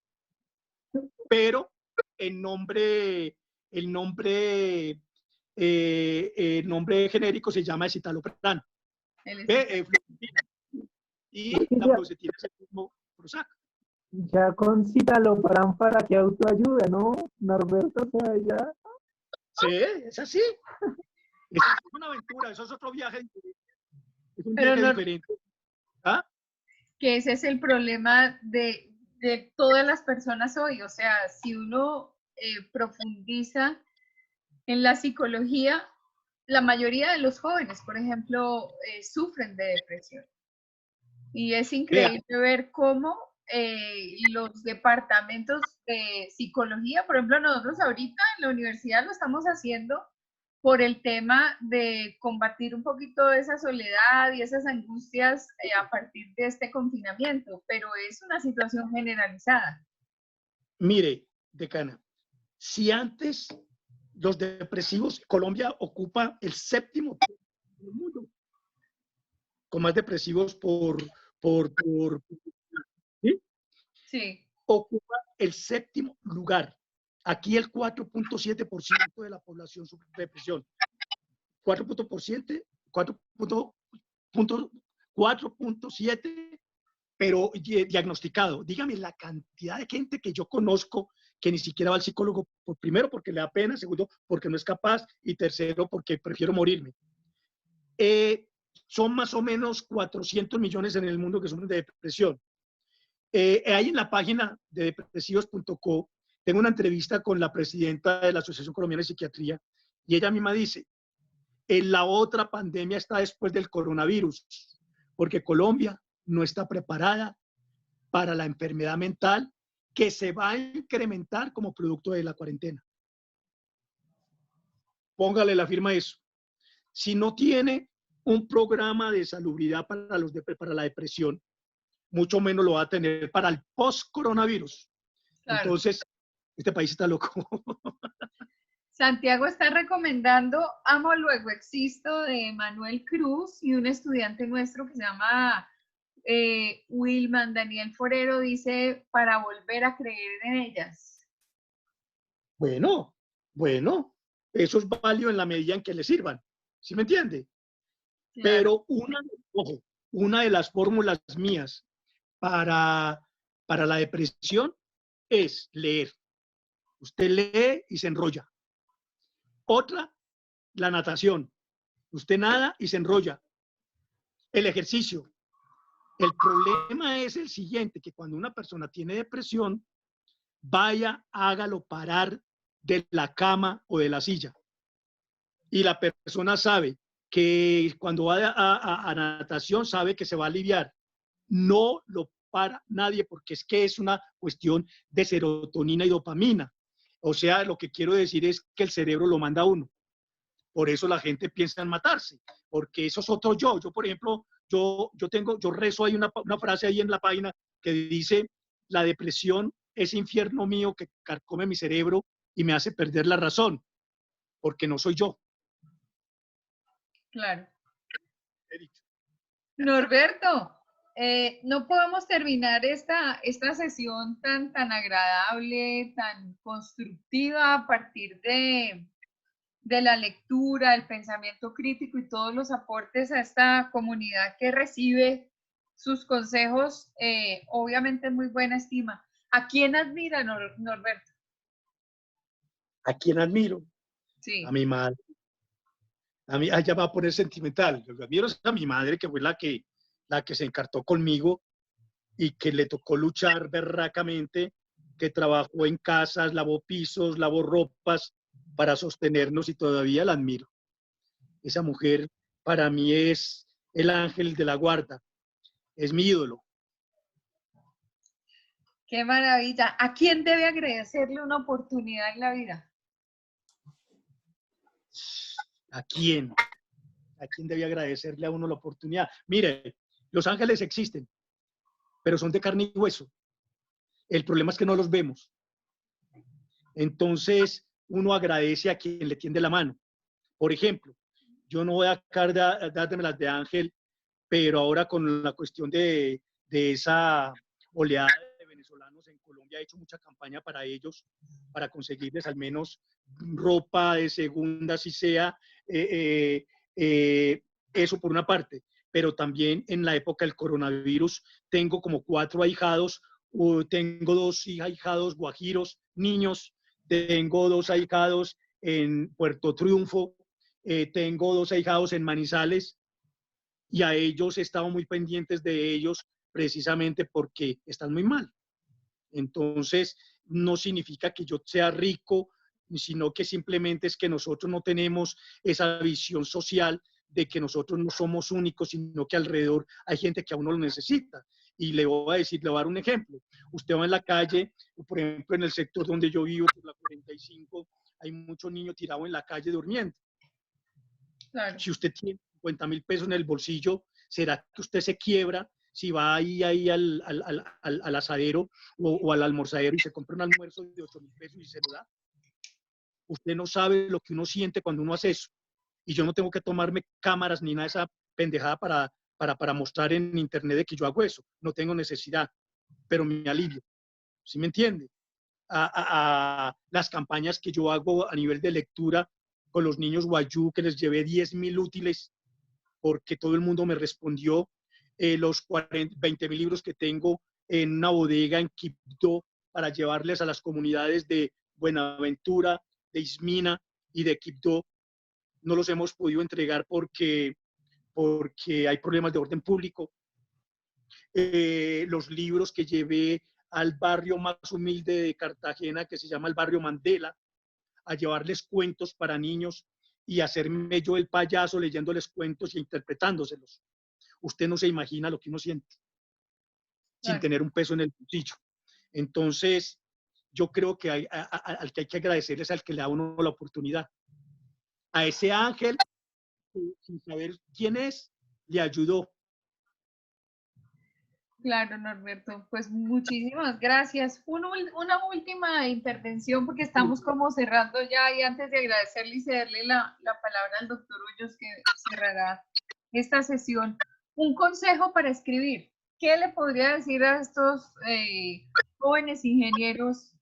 Pero el nombre genérico se llama escitalopram. Y la fluoxetina es el mismo Prozac. Ya con citalopram para que autoayuda, ¿no, Norberto? O sea, ya. Sí, es así. Es una aventura, eso es otro viaje diferente. Es un viaje diferente. ¿Ah? Que ese es el problema de todas las personas hoy. O sea, si uno profundiza en la psicología, la mayoría de los jóvenes, por ejemplo, sufren de depresión. Y es increíble ver cómo los departamentos de psicología. Por ejemplo, nosotros ahorita en la universidad lo estamos haciendo por el tema de combatir un poquito esa soledad y esas angustias a partir de este confinamiento, pero es una situación generalizada. Mire, decana, si antes los depresivos, Colombia ocupa el 7º del mundo, con más depresivos ¿sí? Sí. Ocupa el 7º lugar. Aquí el 4.7% de la población sufre depresión. 4.7, pero diagnosticado. Dígame la cantidad de gente que yo conozco que ni siquiera va al psicólogo, primero porque le da pena, segundo porque no es capaz y tercero porque prefiero morirme. Son más o menos 400 millones en el mundo que sufren de depresión. Ahí en la página de depresivos.co tengo una entrevista con la presidenta de la Asociación Colombiana de Psiquiatría y ella misma dice, la otra pandemia está después del coronavirus, porque Colombia no está preparada para la enfermedad mental que se va a incrementar como producto de la cuarentena. Póngale la firma a eso. Si no tiene un programa de salubridad para la depresión, mucho menos lo va a tener para el post-coronavirus. Claro. Entonces, este país está loco. Santiago está recomendando Amo Luego Existo de Manuel Cruz y un estudiante nuestro que se llama Wilman Daniel Forero dice para volver a creer en ellas. Bueno, eso es válido en la medida en que le sirvan. ¿Sí me entiende? Claro. Pero una de las fórmulas mías para la depresión es leer. Usted lee y se enrolla. Otra, la natación. Usted nada y se enrolla. El ejercicio. El problema es el siguiente, que cuando una persona tiene depresión, vaya, hágalo parar de la cama o de la silla. Y la persona sabe que cuando va a natación sabe que se va a aliviar. No lo para nadie porque es que es una cuestión de serotonina y dopamina. O sea, lo que quiero decir es que el cerebro lo manda a uno. Por eso la gente piensa en matarse, porque eso es otro yo. Yo, por ejemplo, yo rezo ahí una frase ahí en la página que dice, la depresión es infierno mío que carcome mi cerebro y me hace perder la razón, porque no soy yo. Claro. Norberto, no podemos terminar esta sesión tan agradable, tan constructiva a partir de la lectura, el pensamiento crítico y todos los aportes a esta comunidad que recibe sus consejos, obviamente en muy buena estima. ¿A quién admira, Norberto? ¿A quién admiro? Sí. A mi madre. Ya va a poner sentimental. Lo que admiro es a mi madre, que fue la que se encartó conmigo y que le tocó luchar berracamente, que trabajó en casas, lavó pisos, lavó ropas para sostenernos y todavía la admiro. Esa mujer para mí es el ángel de la guarda, es mi ídolo. ¡Qué maravilla! ¿A quién debe agradecerle una oportunidad en la vida? ¿A quién? ¿A quién debe agradecerle a uno la oportunidad? Mire, los ángeles existen, pero son de carne y hueso. El problema es que no los vemos. Entonces, uno agradece a quien le tiende la mano. Por ejemplo, yo no voy a dárteme las de ángel, pero ahora con la cuestión de esa oleada de venezolanos en Colombia, he hecho mucha campaña para ellos, para conseguirles al menos ropa de segunda, si sea, eso por una parte. Pero también en la época del coronavirus tengo como 4 ahijados, tengo 2 ahijados guajiros, niños, tengo 2 ahijados en Puerto Triunfo, tengo 2 ahijados en Manizales y a ellos he estado muy pendientes de ellos precisamente porque están muy mal. Entonces, no significa que yo sea rico, sino que simplemente es que nosotros no tenemos esa visión social de que nosotros no somos únicos, sino que alrededor hay gente que a uno lo necesita. Y le voy a decir, le voy a dar un ejemplo. Usted va en la calle, por ejemplo, en el sector donde yo vivo, por la 45, hay muchos niños tirados en la calle durmiendo. Claro. Si usted tiene 50.000 pesos en el bolsillo, ¿será que usted se quiebra si va ahí al asadero o al almorzadero y se compra un almuerzo de 8.000 pesos y se lo da? Usted no sabe lo que uno siente cuando uno hace eso. Y yo no tengo que tomarme cámaras ni nada de esa pendejada para mostrar en internet de que yo hago eso. No tengo necesidad, pero me alivio. ¿Sí me entiende? Las campañas que yo hago a nivel de lectura con los niños Guayú, que les llevé 10.000 útiles porque todo el mundo me respondió. Los 20.000 libros que tengo en una bodega en Quibdó para llevarles a las comunidades de Buenaventura, de Ismina y de Quibdó. No los hemos podido entregar porque hay problemas de orden público. Los libros que llevé al barrio más humilde de Cartagena, que se llama el barrio Mandela, a llevarles cuentos para niños y hacerme yo el payaso leyéndoles cuentos y interpretándoselos. Usted no se imagina lo que uno siente sin tener un peso en el bolsillo. Entonces, yo creo que al que hay que agradecer es al que le da a uno la oportunidad. A ese ángel, sin saber quién es, le ayudó. Claro, Norberto, pues muchísimas gracias. Una última intervención porque estamos como cerrando ya y antes de agradecerle y cederle la palabra al doctor Hoyos que cerrará esta sesión. Un consejo para escribir. ¿Qué le podría decir a estos jóvenes ingenieros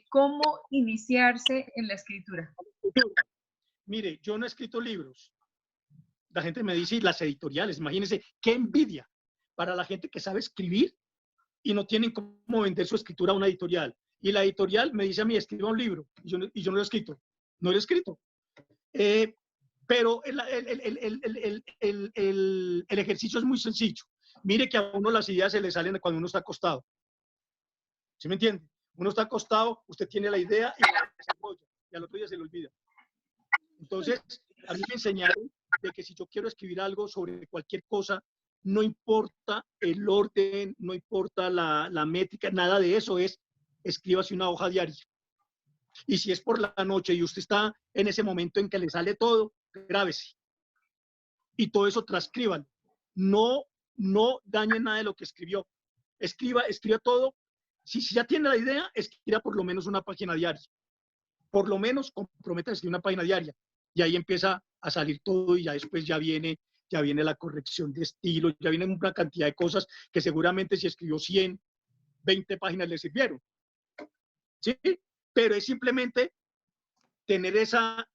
cómo iniciarse en la escritura? Mire, yo no he escrito libros. La gente me dice, y las editoriales, imagínense, qué envidia para la gente que sabe escribir y no tienen cómo vender su escritura a una editorial. Y la editorial me dice a mí, escriba un libro, y yo no lo he escrito. No lo he escrito. Pero el ejercicio es muy sencillo. Mire que a uno las ideas se le salen cuando uno está acostado. ¿Sí me entiende? Uno está acostado, usted tiene la idea y la desarrolla, y al otro día se le olvida. Entonces, a mí me enseñaron de que si yo quiero escribir algo sobre cualquier cosa, no importa el orden, no importa la métrica, nada de eso, escríbase una hoja diaria. Y si es por la noche y usted está en ese momento en que le sale todo, grábese. Y todo eso transcríbalo. No dañe nada de lo que escribió. Escriba todo. Si ya tiene la idea, escriba por lo menos una página diaria. Por lo menos comprometa a escribir una página diaria. Y ahí empieza a salir todo y ya después ya viene la corrección de estilo, ya viene una cantidad de cosas que seguramente si escribió 100, 20 páginas le sirvieron. ¿Sí? Pero es simplemente tener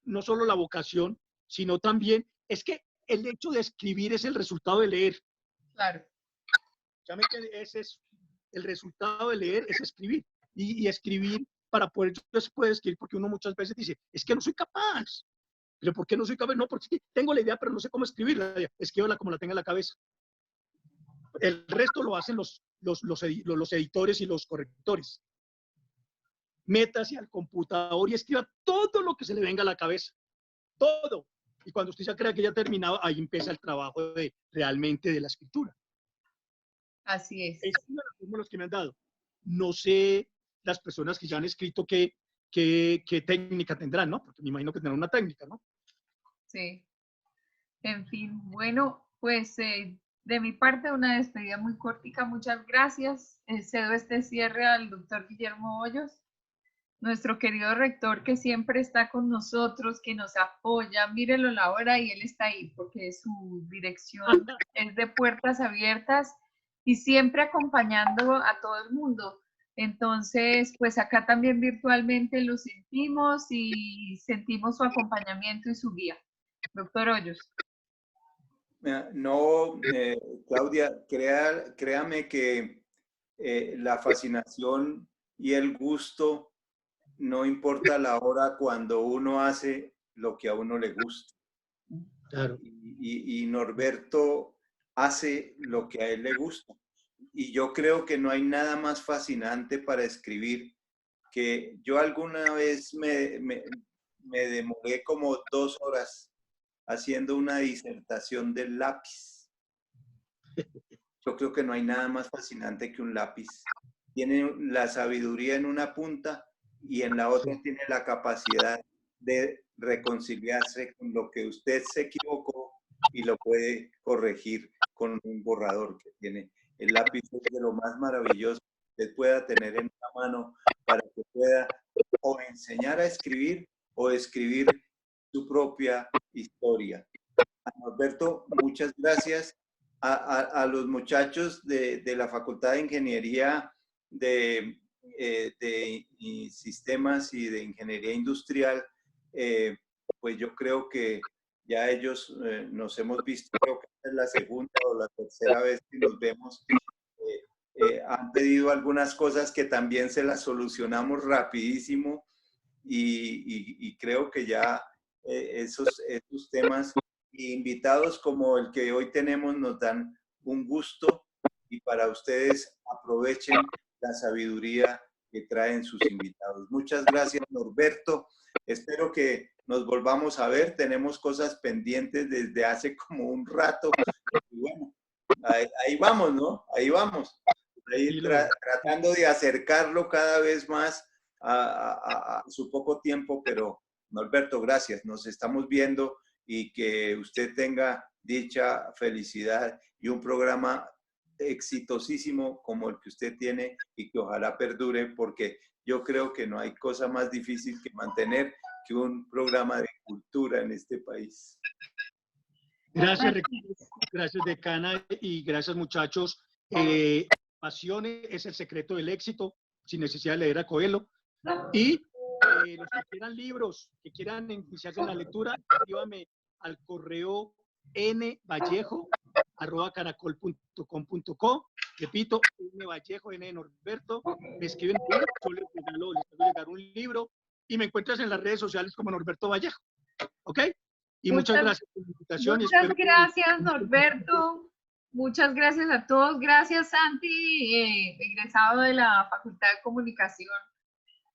no solo la vocación, sino también, es que el hecho de escribir es el resultado de leer. Claro. Ese es el resultado de leer, es escribir. Y escribir para poder, yo se puede escribir porque uno muchas veces dice, es que no soy capaz. ¿Pero por qué no soy capaz? No, porque tengo la idea, pero no sé cómo escribirla. Escríbala como la tenga en la cabeza. El resto lo hacen los editores y los correctores. Métase al computador y escriba todo lo que se le venga a la cabeza. Todo. Y cuando usted ya crea que ya ha terminado, ahí empieza el trabajo realmente de la escritura. Así es. Esos son los números que me han dado. No sé las personas que ya han escrito qué técnica tendrán, ¿no? Porque me imagino que tendrán una técnica, ¿no? Sí. En fin, bueno, pues de mi parte una despedida muy cortica. Muchas gracias. Cedo este cierre al doctor Guillermo Hoyos, nuestro querido rector que siempre está con nosotros, que nos apoya. Mírelo la hora y él está ahí porque su dirección es de puertas abiertas y siempre acompañando a todo el mundo. Entonces, pues acá también virtualmente lo sentimos y sentimos su acompañamiento y su guía. Doctor Hoyos. No, Claudia, créame que la fascinación y el gusto no importa la hora cuando uno hace lo que a uno le gusta. Claro. Y Norberto hace lo que a él le gusta. Y yo creo que no hay nada más fascinante para escribir que yo alguna vez me demoré como 2 horas haciendo una disertación del lápiz. yo creo que no hay nada más fascinante que un lápiz. Tiene la sabiduría en una punta y en la otra tiene la capacidad de reconciliarse con lo que usted se equivocó y lo puede corregir con un borrador que tiene. El lápiz es de lo más maravilloso que usted pueda tener en la mano para que pueda o enseñar a escribir o escribir su propia historia. Norberto, muchas gracias. A los muchachos de la Facultad de Ingeniería de Sistemas y de Ingeniería Industrial, pues yo creo que ya ellos nos hemos visto, creo que es la segunda o la tercera vez que nos vemos. Han pedido algunas cosas que también se las solucionamos rapidísimo y creo que ya esos temas y invitados como el que hoy tenemos nos dan un gusto y para ustedes aprovechen la sabiduría que traen sus invitados. Muchas gracias, Norberto. Espero que nos volvamos a ver. Tenemos cosas pendientes desde hace como un rato. Y bueno, ahí vamos, ¿no? Ahí vamos. Ahí tratando de acercarlo cada vez más a su poco tiempo, pero Norberto, gracias. Nos estamos viendo y que usted tenga dicha, felicidad y un programa exitosísimo como el que usted tiene y que ojalá perdure, porque yo creo que no hay cosa más difícil que mantener que un programa de cultura en este país. Gracias, gracias decana y gracias muchachos. Pasión es el secreto del éxito, sin necesidad de leer a Coelho. Y los que quieran libros, que quieran iniciarse en la lectura, escríbame al correo nvallejo@caracol.com.co. Repito, nvallejo, N de Norberto. Me escriben, yo les puedo llegar un libro y me encuentras en las redes sociales como Norberto Vallejo. ¿Ok? Y muchas gracias por la invitación. Muchas gracias, Norberto. Muchas gracias a todos. Gracias, Santi, egresado de la Facultad de Comunicación.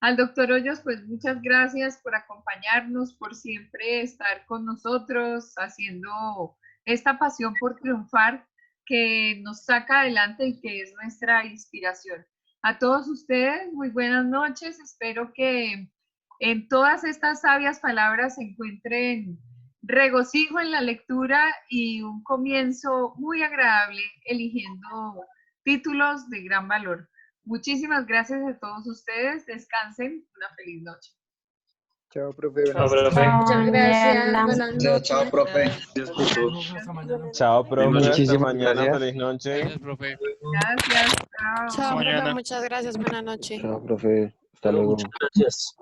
Al doctor Hoyos, pues muchas gracias por acompañarnos, por siempre estar con nosotros, haciendo esta pasión por triunfar que nos saca adelante y que es nuestra inspiración. A todos ustedes, muy buenas noches. Espero que en todas estas sabias palabras se encuentren regocijo en la lectura y un comienzo muy agradable eligiendo títulos de gran valor. Muchísimas gracias a todos ustedes. Descansen. Una feliz noche. Chao, profe. Chao, profe. Muchas gracias. Buenas noches. Chao, profe. Chao, profe. Muchísimas Hasta mañana. gracias. Feliz noche. Gracias, profe. Gracias. Chao. Chao, profe. Mañana. Muchas gracias. Buenas noches. Chao, profe. Hasta luego. Muchas gracias.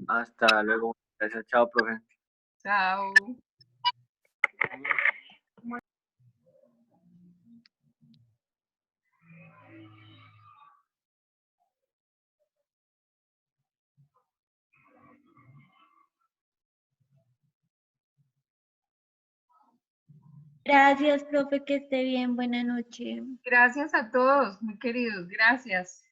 Hasta luego. Gracias. Chao, profe. Chao. Gracias, profe, que esté bien. Buenas noches. Gracias a todos, muy queridos. Gracias.